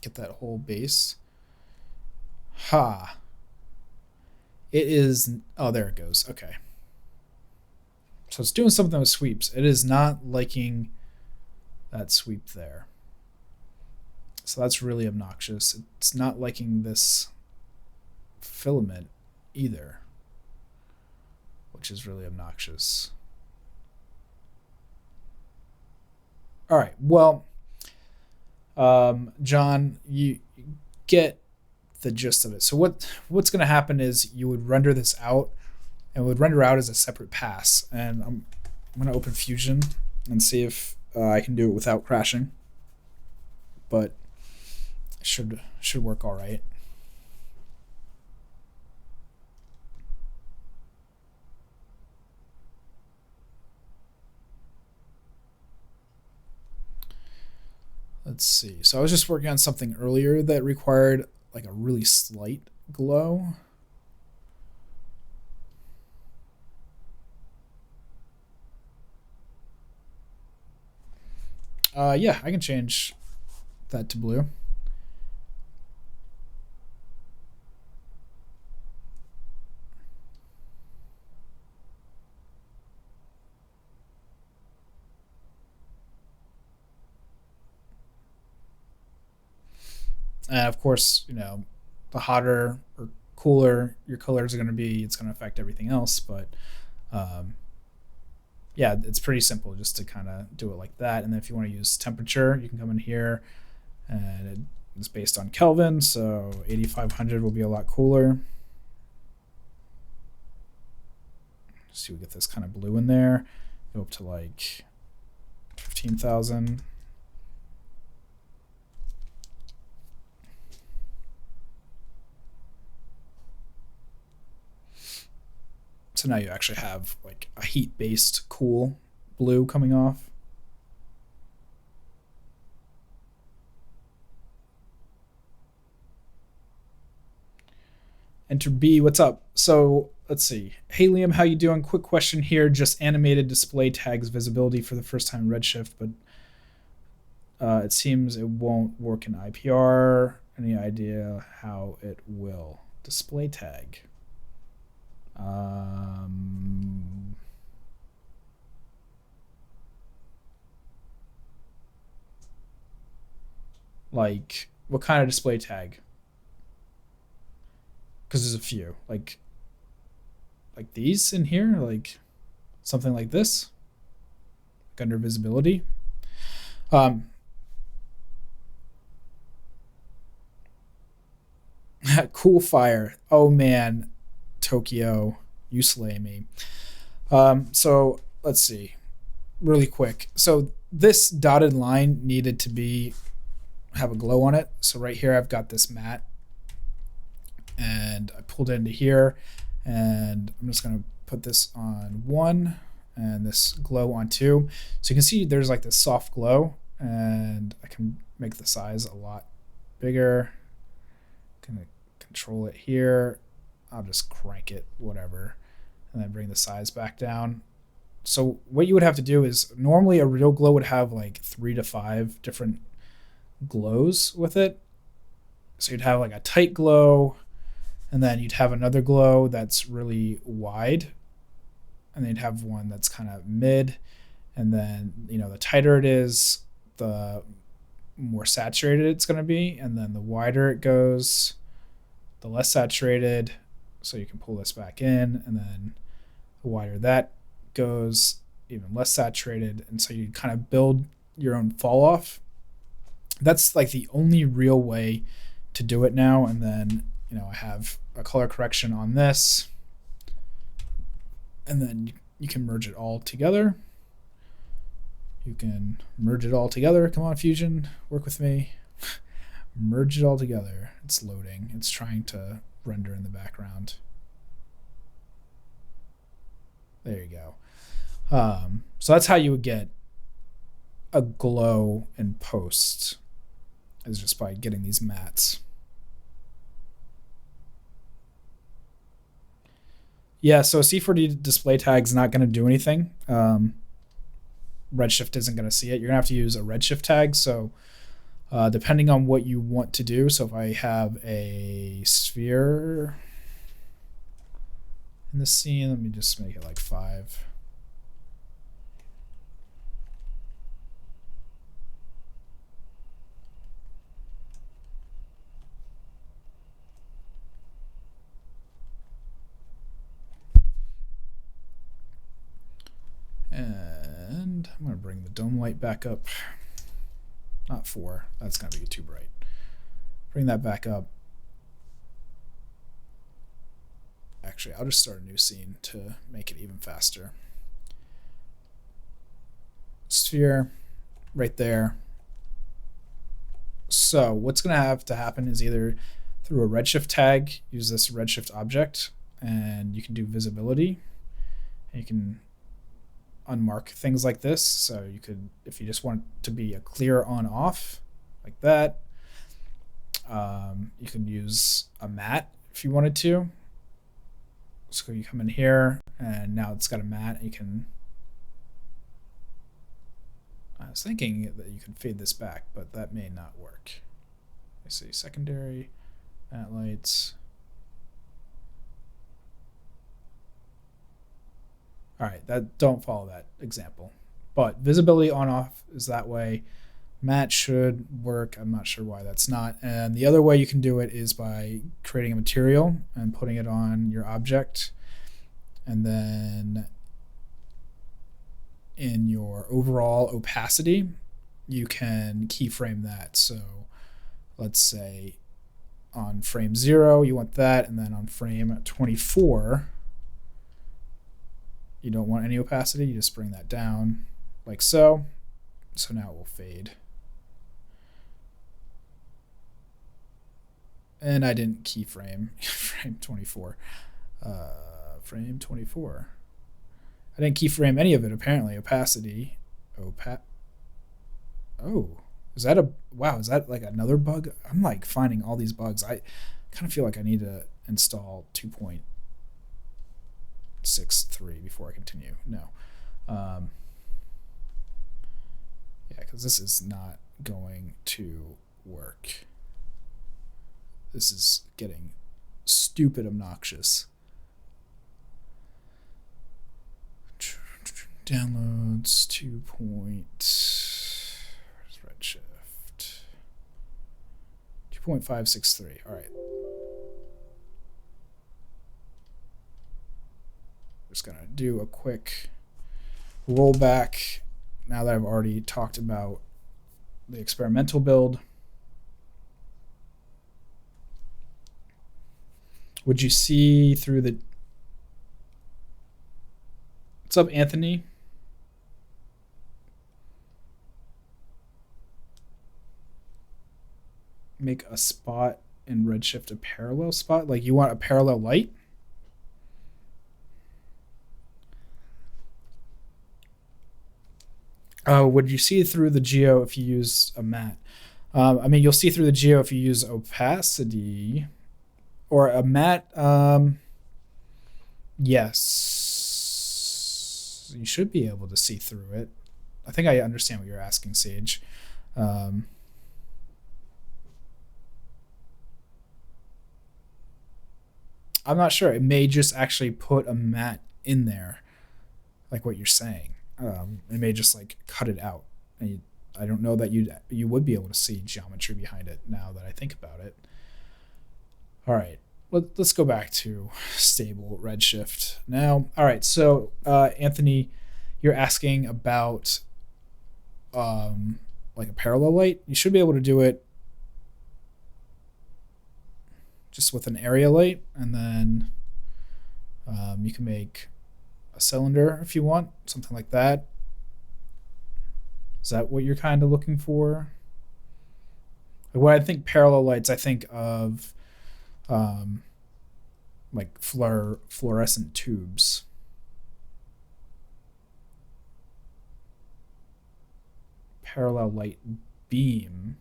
Get that whole base. Ha. It is, oh, there it goes. Okay. So it's doing something with sweeps. It is not liking that sweep there. So that's really obnoxious. It's not liking this filament either, which is really obnoxious. All right, well, John, you get the gist of it. So what's going to happen is you would render this out, and it would render out as a separate pass. And I'm going to open Fusion and see if I can do it without crashing. But it should work all right. Let's see. So I was just working on something earlier that required like a really slight glow. Yeah, I can change that to blue. And of course, you know, the hotter or cooler your colors are going to be, it's going to affect everything else. But yeah, it's pretty simple just to kind of do it like that. And then if you want to use temperature, you can come in here, and it's based on Kelvin. So 8500 will be a lot cooler. So we get this kind of blue in there. Go up to like 15,000. So now you actually have like a heat-based cool blue coming off. Enter B, what's up? So let's see. Hey Liam, how you doing? Quick question here. Just animated display tags visibility for the first time in Redshift, but it seems it won't work in IPR. Any idea how it will? Display tag. Like what kind of display tag? Because there's a few, like these in here, like something like this, like under visibility. Cool fire. Oh man, Tokyo, you slay me. So let's see, really quick. So this dotted line needed to have a glow on it. So right here, I've got this matte, and I pulled it into here, and I'm just gonna put this on 1 and this glow on 2. So you can see there's like this soft glow, and I can make the size a lot bigger. Gonna control it here. I'll just crank it, whatever, and then bring the size back down. So what you would have to do is, normally a real glow would have like 3 to 5 different glows with it. So you'd have like a tight glow, and then you'd have another glow that's really wide, and then you'd have one that's kind of mid, and then, you know, the tighter it is, the more saturated it's going to be, and then the wider it goes, the less saturated. So you can pull this back in, and then the wider that goes, even less saturated. And so you kind of build your own fall off. That's like the only real way to do it now. And then, you know, I have a color correction on this, and then you can merge it all together. You can merge it all together. Come on, Fusion, work with me. Merge it all together. It's loading. It's trying to render in the background. There you go. So that's how you would get a glow in post, is just by getting these mattes. Yeah, so C4D display tag is not going to do anything. Redshift isn't going to see it. You're going to have to use a Redshift tag. So depending on what you want to do. So if I have a sphere in the scene, let me just make it like 5. And I'm going to bring the dome light back up. Not 4. That's going to be too bright. Bring that back up. Actually, I'll just start a new scene to make it even faster. Sphere right there. So what's going to have to happen is either through a Redshift tag, use this Redshift object, and you can do visibility. And you can unmark things like this. So you could, if you just want it to be a clear on off like that, you can use a matte if you wanted to. So you come in here and now it's got a matte. You can, I was thinking that you could fade this back, but that may not work. I see secondary matte lights. All right, don't follow that example. But visibility on off is that way. Matte should work. I'm not sure why that's not. And the other way you can do it is by creating a material and putting it on your object. And then in your overall opacity, you can keyframe that. So let's say on frame 0, you want that. And then on frame 24, you don't want any opacity. You just bring that down like so. So now it will fade. And I didn't keyframe frame 24. Frame 24. I didn't keyframe any of it, apparently. Opacity. Oh, is that wow, is that like another bug? I'm like finding all these bugs. I kind of feel like I need to install 2.63 before I continue. No. Yeah, because this is not going to work. This is getting stupid obnoxious. Downloads 2. Where's Redshift? 2.563. All right. Just gonna do a quick rollback now that I've already talked about the experimental build. Would you see through the... What's up, Anthony? Make a spot in Redshift a parallel spot? Like you want a parallel light? Would you see through the geo if you use a matte? I mean, you'll see through the geo if you use opacity or a matte. Yes, you should be able to see through it. I think I understand what you're asking, Sage. I'm not sure. It may just actually put a matte in there, like what you're saying. It may just like cut it out. And I don't know that you would be able to see geometry behind it now that I think about it. All right, let's go back to stable Redshift now. All right, so Anthony, you're asking about like a parallel light. You should be able to do it just with an area light, and then you can make a cylinder if you want, something like that. Is that what you're kind of looking for? Like when I think parallel lights, I think of like fluorescent tubes. Parallel light beam.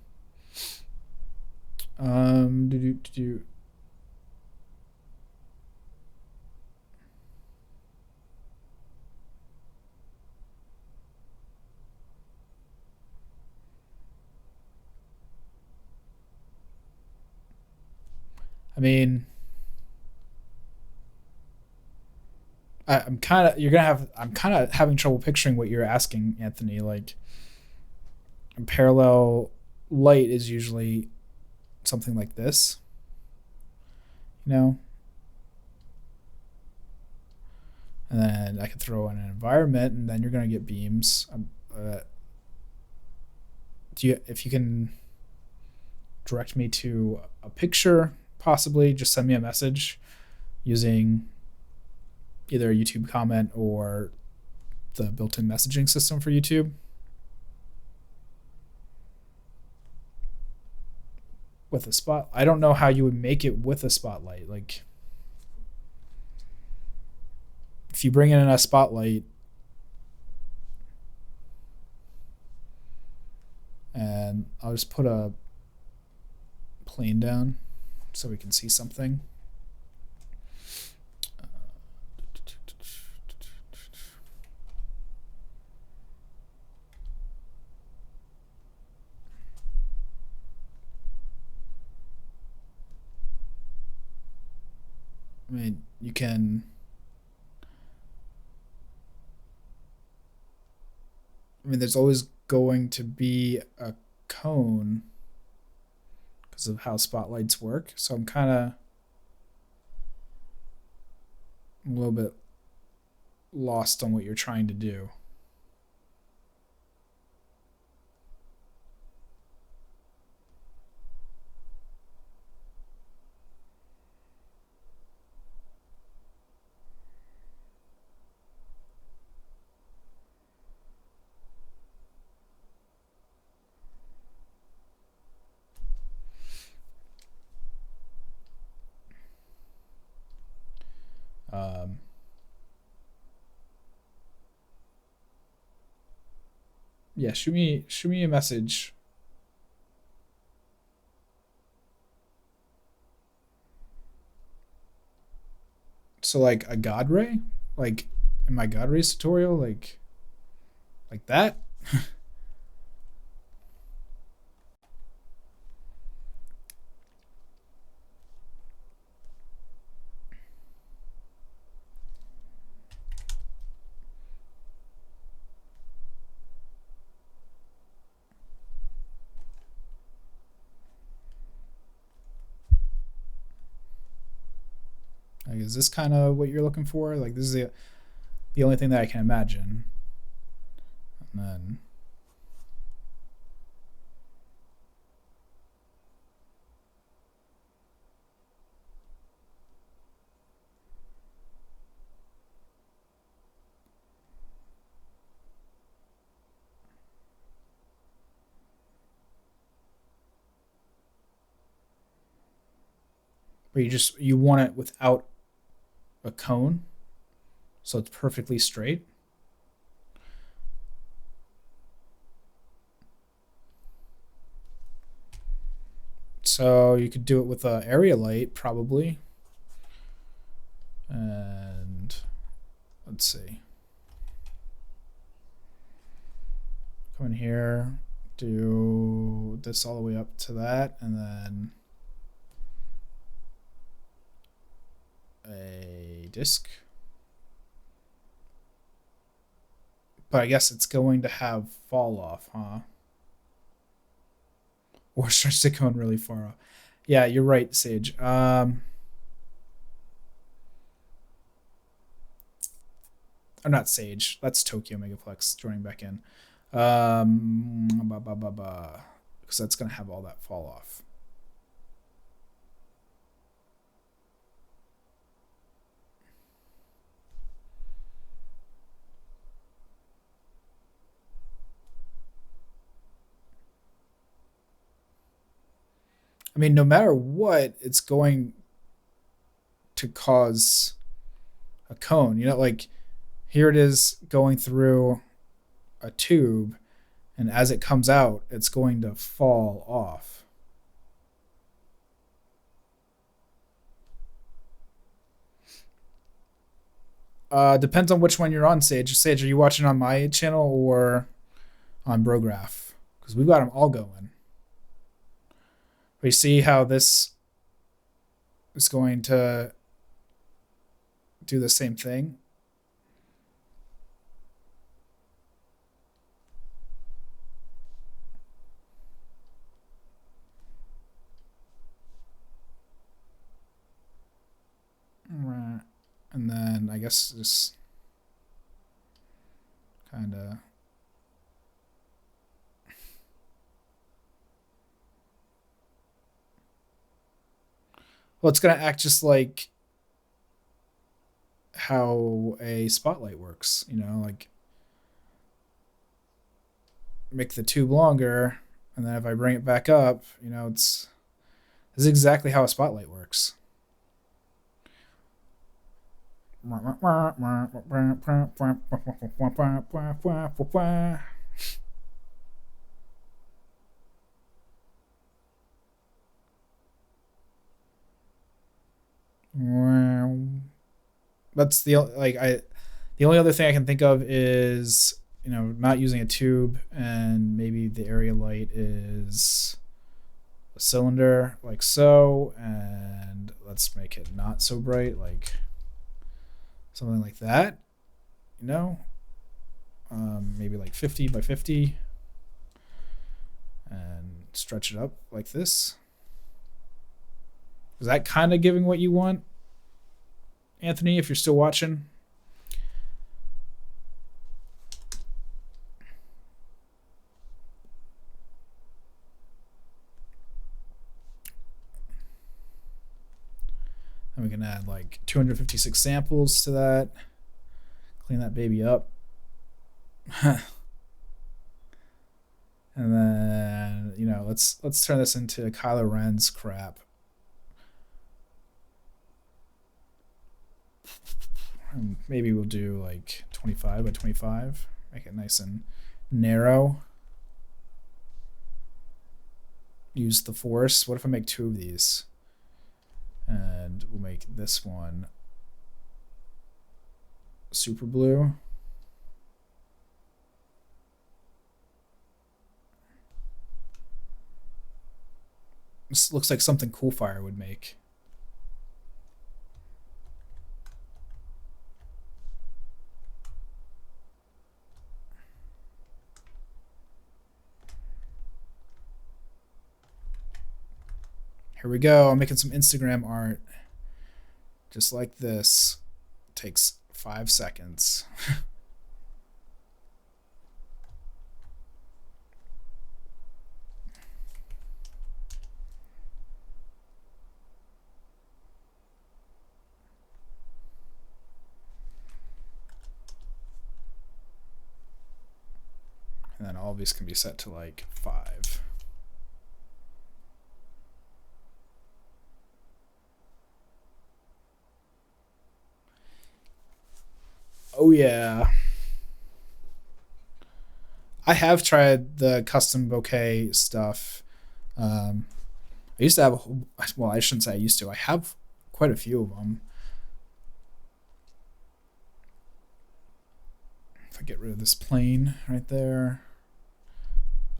mean, I'm kind of I'm kind of having trouble picturing what you're asking, Anthony. Like, parallel light is usually something like this, you know, and then I could throw in an environment, and then you're gonna get beams. If you can direct me to a picture, possibly just send me a message using either a YouTube comment or the built-in messaging system for YouTube. With a spot, I don't know how you would make it with a spotlight. Like, if you bring in a spotlight and I'll just put a plane down so we can see something. I mean, you can. I mean, there's always going to be a cone because of how spotlights work. So I'm kind of a little bit lost on what you're trying to do. Yeah, shoot me a message. So like a God ray, like in my God rays tutorial, like that. Like, is this kind of what you're looking for? Like, this is the only thing that I can imagine. And then but you want it without a cone, so it's perfectly straight. So you could do it with an area light, probably. And let's see. Come in here, do this all the way up to that, and then a disk. But I guess it's going to have fall off, huh? Or starts to come really far off. Yeah, you're right, Sage. Or not Sage. That's Tokyo Megaplex joining back in. Because that's going to have all that fall off. I mean, no matter what, it's going to cause a cone. You know, like here it is going through a tube, and as it comes out, it's going to fall off. Depends on which one you're on, Sage. Sage, are you watching on my channel or on Brograph? Because we've got them all going. We see how this is going to do the same thing. And then I guess just kind of well, it's going to act just like how a spotlight works, you know, like make the tube longer, and then if I bring it back up, you know, this is exactly how a spotlight works. That's the like I the only other thing I can think of is, you know, not using a tube, and maybe the area light is a cylinder like so, and let's make it not so bright, like something like that, you know, maybe like 50 by 50, and stretch it up like this. Is that kind of giving what you want, Anthony, if you're still watching? And we can add like 256 samples to that. Clean that baby up. And then, you know, let's turn this into Kylo Ren's crap. And maybe we'll do like 25 by 25. Make it nice and narrow. Use the force. What if I make two of these? And we'll make this one super blue. This looks like something Coolfire would make. Here we go. I'm making some Instagram art. Just like this. Takes 5 seconds. And then all of these can be set to like 5. Oh yeah. I have tried the custom bouquet stuff. I used to have a whole, well, I shouldn't say I used to. I have quite a few of them. If I get rid of this plane right there.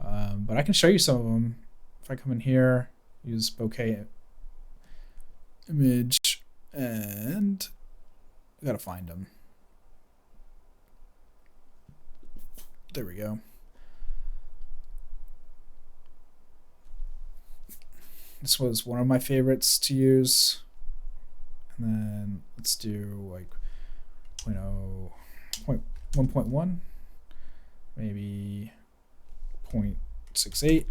But I can show you some of them. If I come in here, use bouquet image, and I gotta find them. There we go. This was one of my favorites to use. And then let's do like 1.1, maybe 0.68.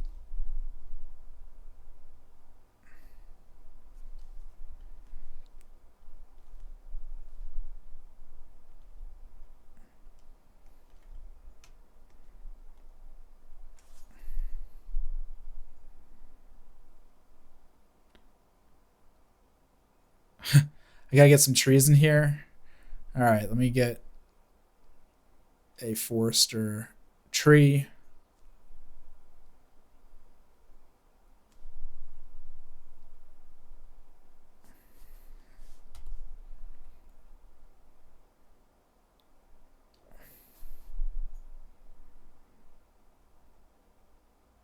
I gotta get some trees in here. All right, let me get a Forester tree.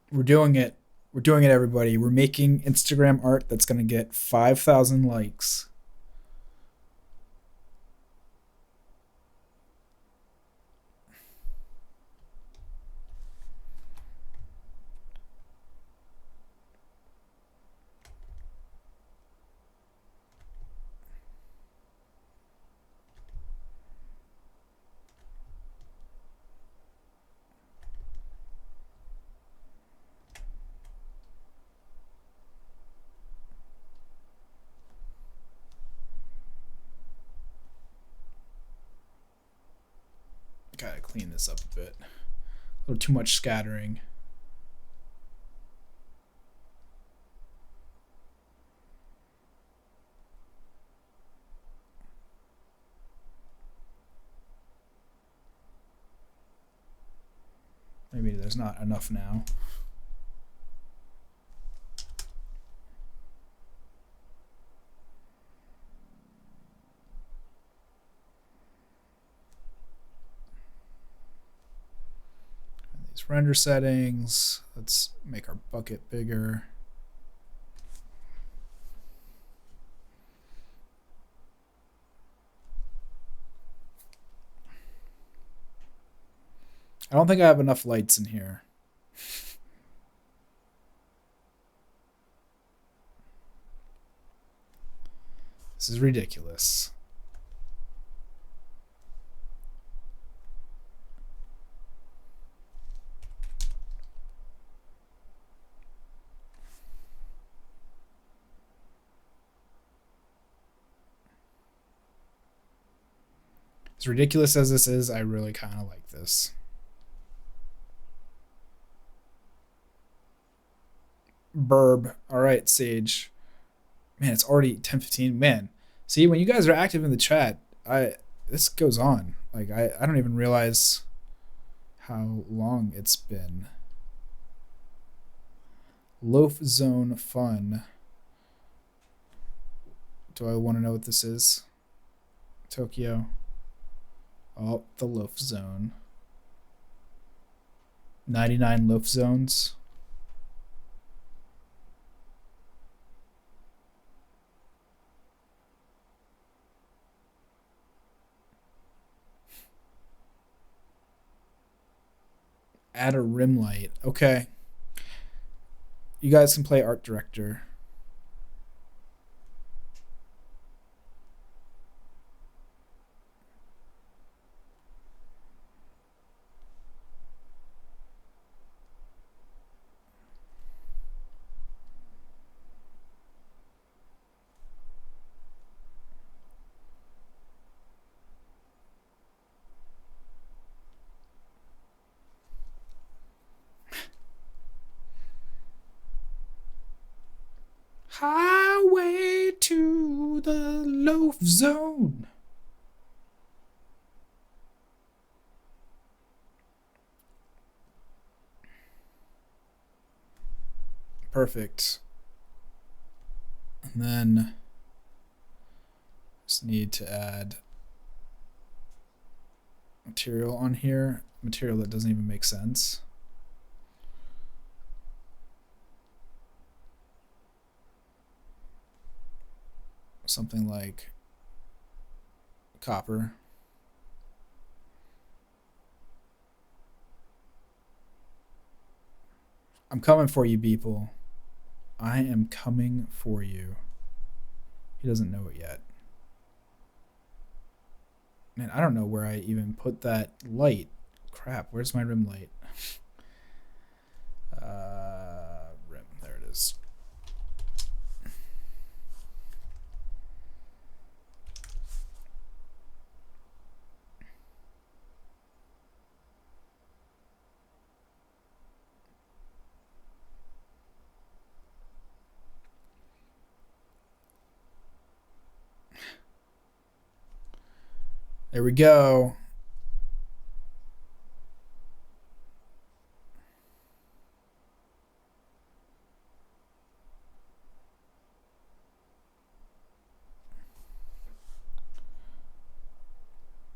We're We're doing it, everybody. We're making Instagram art that's going to get 5,000 likes. Gotta clean this up a bit. A little too much scattering. Maybe there's not enough now. Render settings. Let's make our bucket bigger. I don't think I have enough lights in here. This is ridiculous. As ridiculous as this is, I really kind of like this. Burb. All right, Sage. Man, it's already 10:15. Man, see, when you guys are active in the chat, this goes on. Like I don't even realize how long it's been. Loaf Zone Fun. Do I want to know what this is? Tokyo. Oh, the Loaf Zone. 99 Loaf Zones. Add a rim light. Okay. You guys can play art director. Highway to the Loaf Zone. Perfect. And then just need to add material on here. Material that doesn't even make sense. Something like copper. I'm coming for you, people. I am coming for you. He doesn't know it yet. Man, I don't know where I even put that light. Crap, where's my rim light? Rim, there it is. There we go.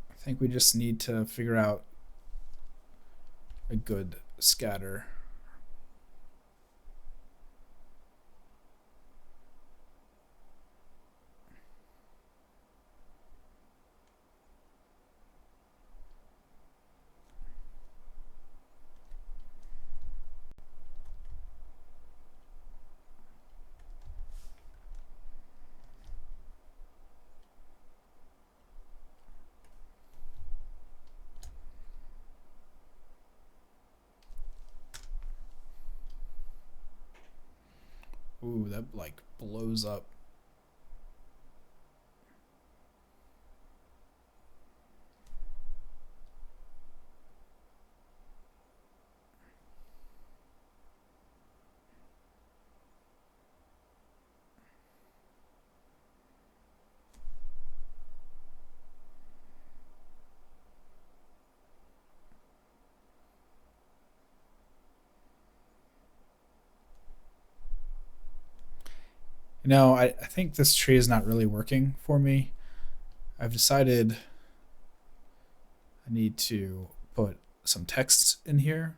I think we just need to figure out a good scatter. Ooh, that like blows up. I think this tree is not really working for me. I've decided I need to put some text in here.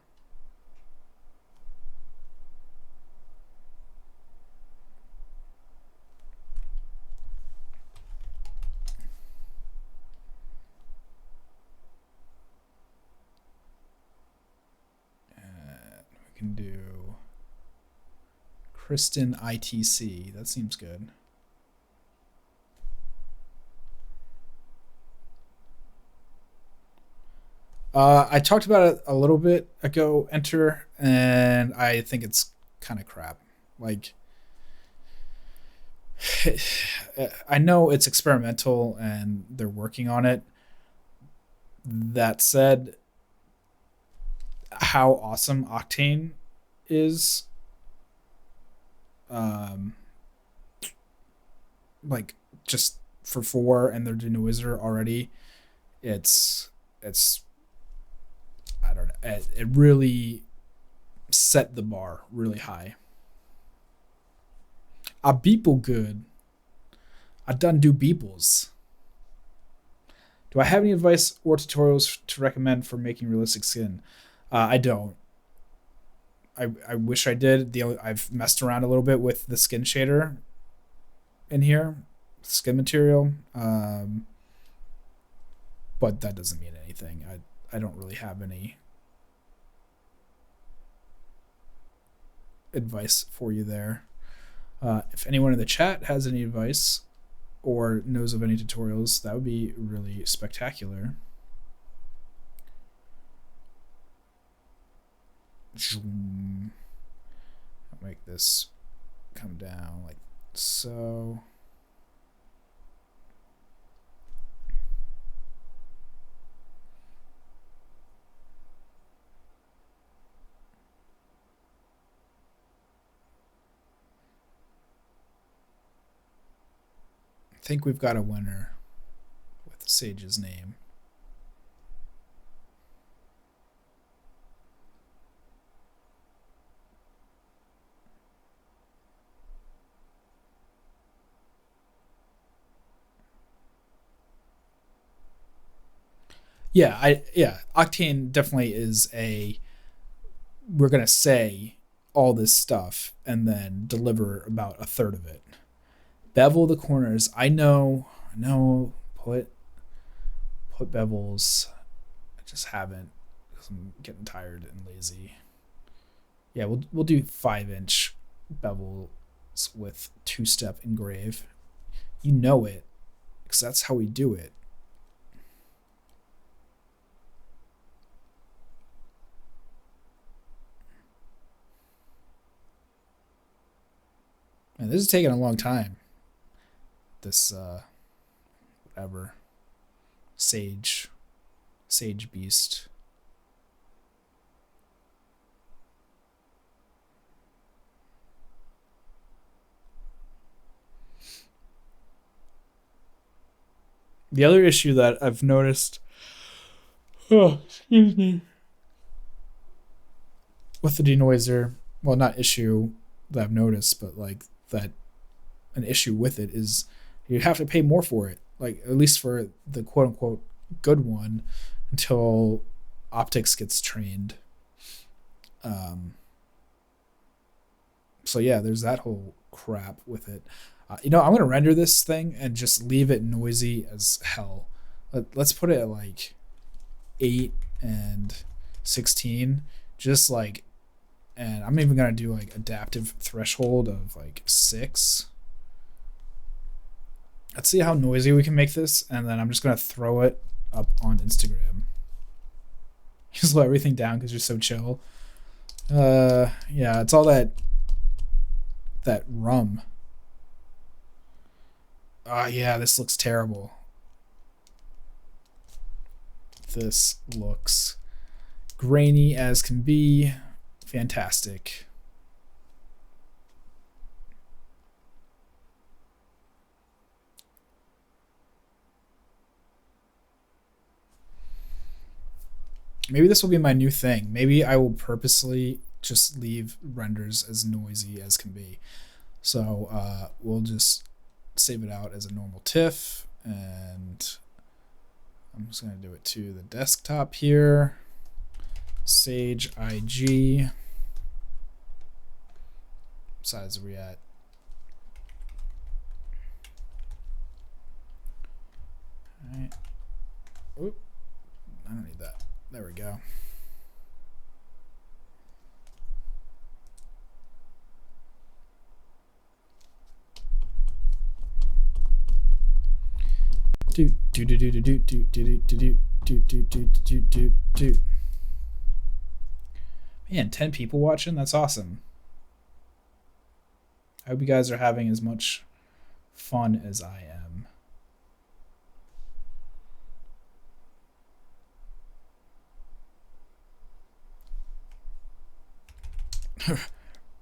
And we can do Kristen ITC. That seems good. I talked about it a little bit ago, Enter, and I think it's kind of crap. Like, I know it's experimental and they're working on it. That said, how awesome Octane is, um, like just for 4 and they're doing Wizard already, it's I don't know. It really set the bar really high. A beeple good. I done do beeples. Do I have any advice or tutorials to recommend for making realistic skin? I don't. I wish I did. I've messed around a little bit with the skin shader in here, skin material, but that doesn't mean anything. I don't really have any advice for you there. If anyone in the chat has any advice or knows of any tutorials, that would be really spectacular. I'll make this come down like so. I think we've got a winner with Sage's name. Yeah, Octane definitely is we're gonna say all this stuff and then deliver about a third of it. Bevel the corners. I know. Put bevels. I just haven't because I'm getting tired and lazy. Yeah, we'll do 5-inch bevels with 2-step engrave. You know it, because that's how we do it. And this is taking a long time. This whatever sage beast. The other issue that I've noticed, excuse me, with the denoiser, well, not issue that I've noticed, but like that an issue with it is you have to pay more for it, like at least for the quote unquote good one, until optics gets trained. So yeah, there's that whole crap with it. I'm gonna render this thing and just leave it noisy as hell. Let's put it at like 8 and 16, just like, and I'm even gonna do like adaptive threshold of like 6. Let's see how noisy we can make this, and then I'm just gonna throw it up on Instagram. You slow everything down because you're so chill. Yeah, it's all that that rum. Yeah, this looks terrible. This looks grainy as can be. Fantastic. Maybe this will be my new thing. Maybe I will purposely just leave renders as noisy as can be. So we'll just save it out as a normal TIFF, and I'm just going to do it to the desktop here. Sage IG. What size are we at? All right. Oop. I don't need that. There we go. Man, 10 people watching? That's awesome. I hope you guys are having as much fun as I am.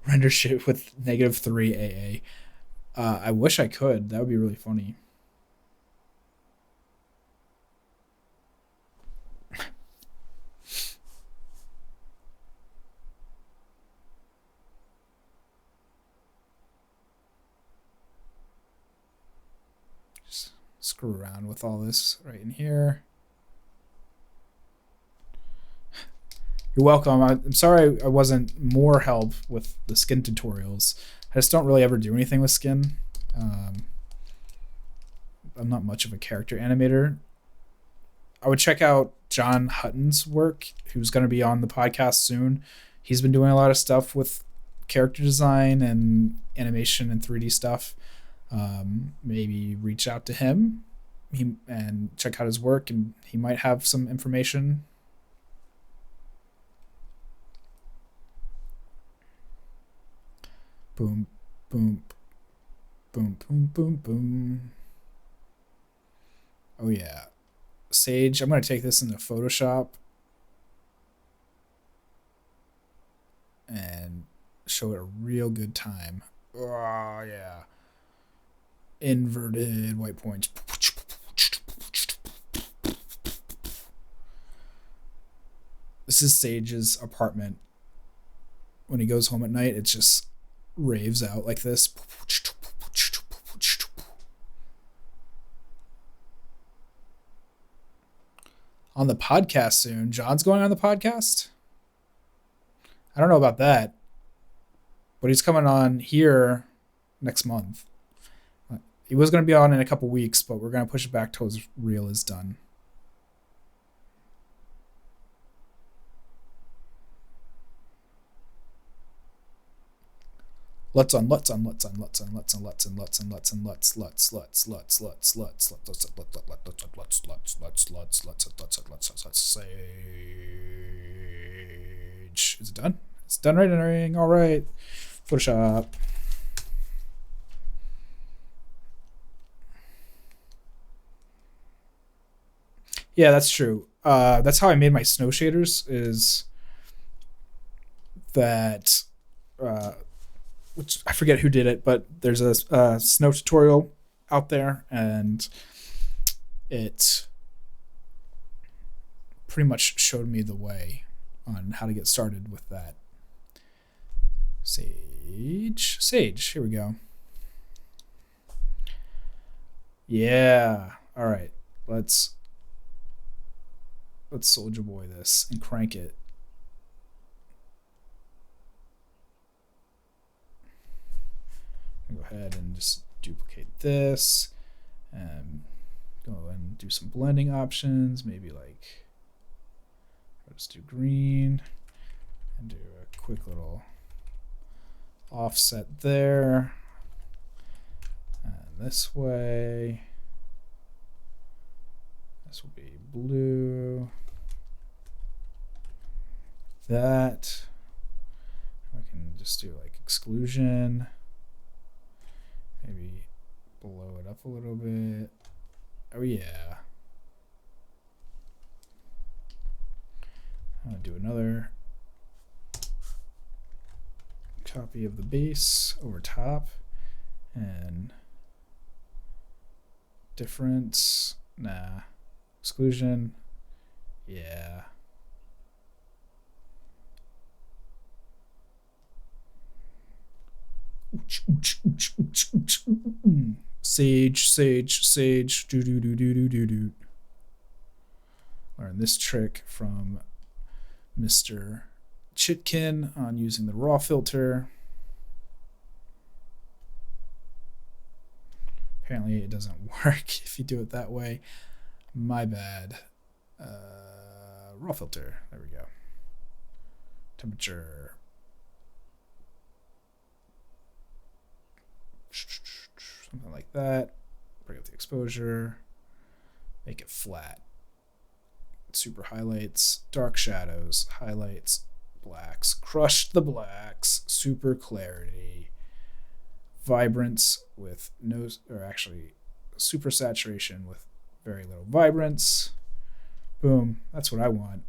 Render shit with -3 AA. I wish I could. That would be really funny. Just screw around with all this right in here. You're welcome. I'm sorry I wasn't more help with the skin tutorials. I just don't really ever do anything with skin. I'm not much of a character animator. I would check out John Hutton's work, who's going to be on the podcast soon. He's been doing a lot of stuff with character design and animation and 3D stuff. Maybe reach out to him and check out his work, and he might have some information. Boom, boom, boom, boom, boom, boom. Oh yeah. Sage, I'm going to take this into Photoshop and show it a real good time. Oh yeah. Inverted white points. This is Sage's apartment. When he goes home at night, it just raves out like this. On the podcast soon. John's going on the podcast? I don't know about that, but he's coming on here next month. He was going to be on in a couple weeks, but we're going to push it back till his reel is done. Let's on let's on let's on let's on let's on let's on let's on let's on let's let's let's let's let's let's let's let's Sage. Is it done? It's done rendering. All right. Photoshop. Yeah, that's true. That's how I made my snow shaders. Is that which I forget who did it, but there's a snow tutorial out there, and it pretty much showed me the way on how to get started with that. Sage, here we go. Yeah, all right. Let's Soldier Boy this and crank it. Go ahead and just duplicate this and go and do some blending options. Maybe like, let's do green and do a quick little offset there. And this way, this will be blue. That I can just do like exclusion. Maybe blow it up a little bit. Oh yeah. I'm gonna do another copy of the base over top, and difference, nah, exclusion, yeah. Sage, do. Learn this trick from Mr. Chitkin on using the raw filter. Apparently it doesn't work if you do it that way. My bad. Raw filter, there we go. Temperature. Something like that. Bring up the exposure. Make it flat. Super highlights, dark shadows, highlights, blacks. Crush the blacks. Super clarity. Vibrance with no, or actually super saturation with very little vibrance. Boom. That's what I want.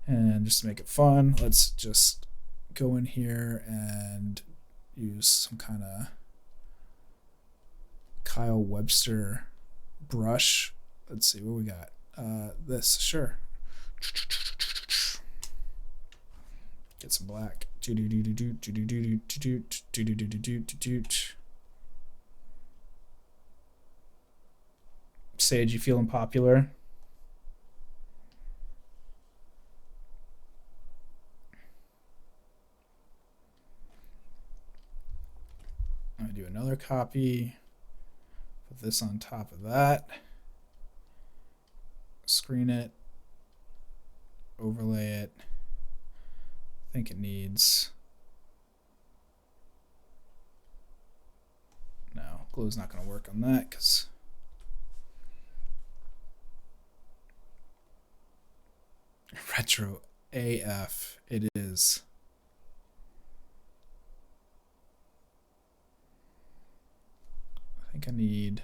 And just to make it fun, let's just go in here and use some kind of Kyle Webster brush. Let's see what we got. This, sure. Get some black. Sage, you feeling popular? I'm gonna do another copy. Put this on top of that. Screen it. Overlay it. I think it needs. No, glue's not going to work on that because retro AF it is. I think I need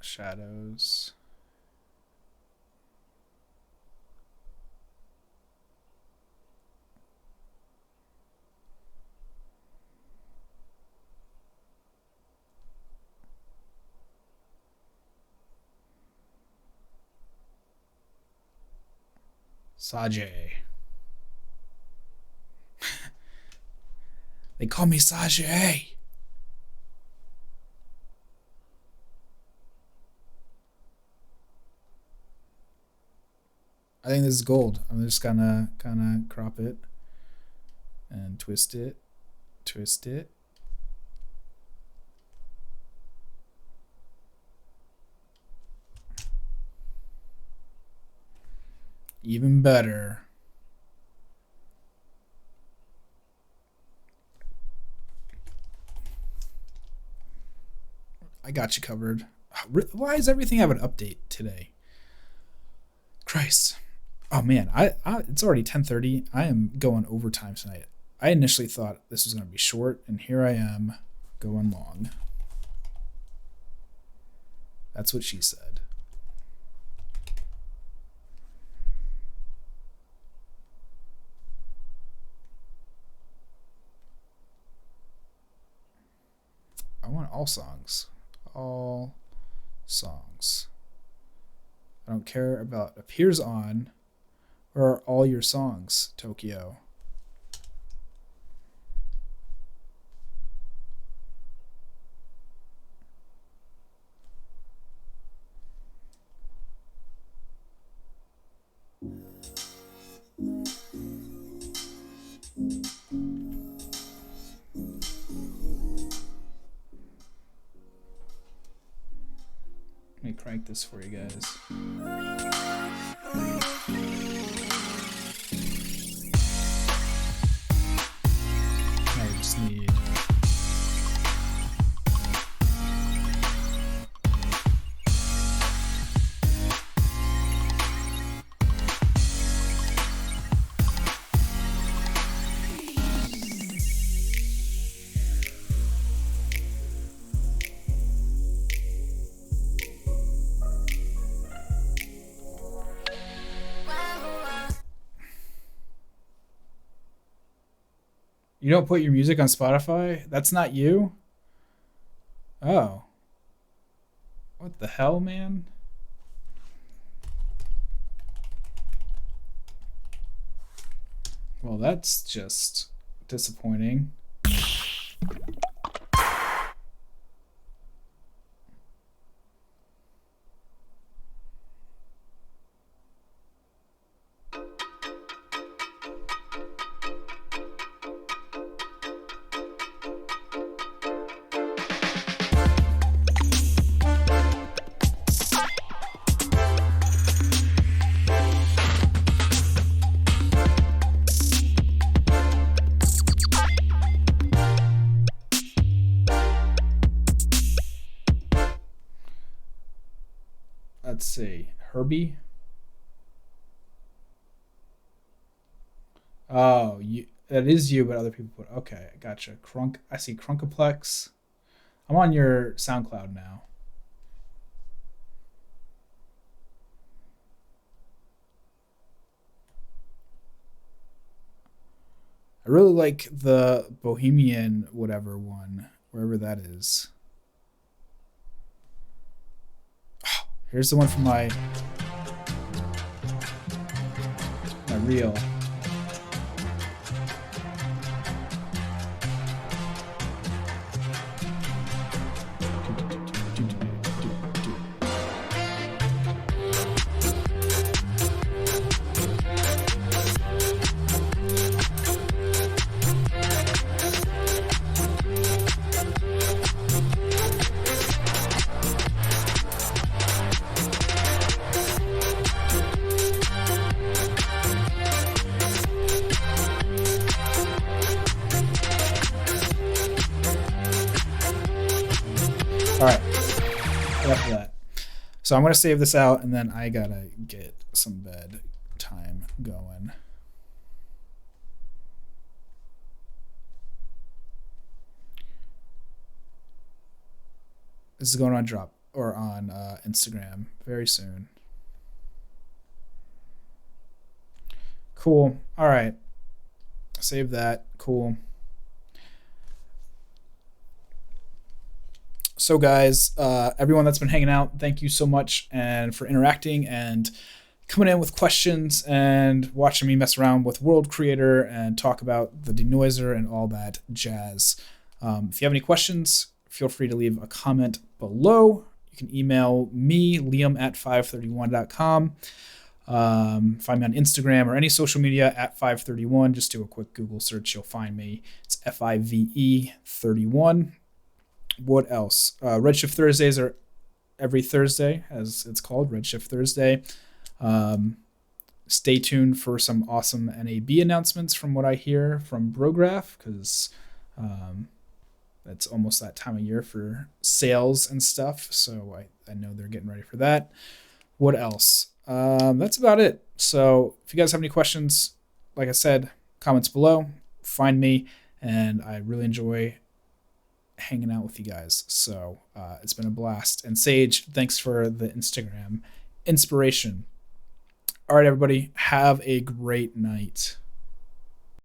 shadows. Sajay. They call me Sajay. I think this is gold. I'm just gonna kind of crop it and twist it, twist it. Even better. I got you covered. Why does everything have an update today? Christ. Oh man, it's already 10:30. I am going overtime tonight. I initially thought this was going to be short, and here I am going long. That's what she said. I want all songs. All songs. I don't care about appears on or all your songs, Tokyo. Let me crank this for you guys. I just need You don't put your music on Spotify? That's not you? Oh. What the hell, man? Well, that's just disappointing. Let's see. Herbie? Oh, you. That is you, but other people put. Okay, gotcha. Crunk. I see Crunkaplex. I'm on your SoundCloud now. I really like the Bohemian whatever one, wherever that is. Here's the one from my reel. All right, after that. So I'm gonna save this out, and then I gotta get some bed time going. This is going on Drop or on Instagram very soon. Cool. All right. Save that. Cool. So guys, everyone that's been hanging out, thank you so much and for interacting and coming in with questions and watching me mess around with World Creator and talk about the denoiser and all that jazz. If you have any questions, feel free to leave a comment below. You can email me, liam@531.com. Find me on Instagram or any social media at 531. Just do a quick Google search. You'll find me. It's FIVE 31. What else? Redshift Thursdays are every Thursday, as it's called, Redshift Thursday. Stay tuned for some awesome NAB announcements from what I hear from Brograph, because it's almost that time of year for sales and stuff. So I know they're getting ready for that. What else? That's about it. So if you guys have any questions, like I said, comments below, find me, and I really enjoy hanging out with you guys. So it's been a blast. And Sage, thanks for the Instagram inspiration. All right, everybody, have a great night.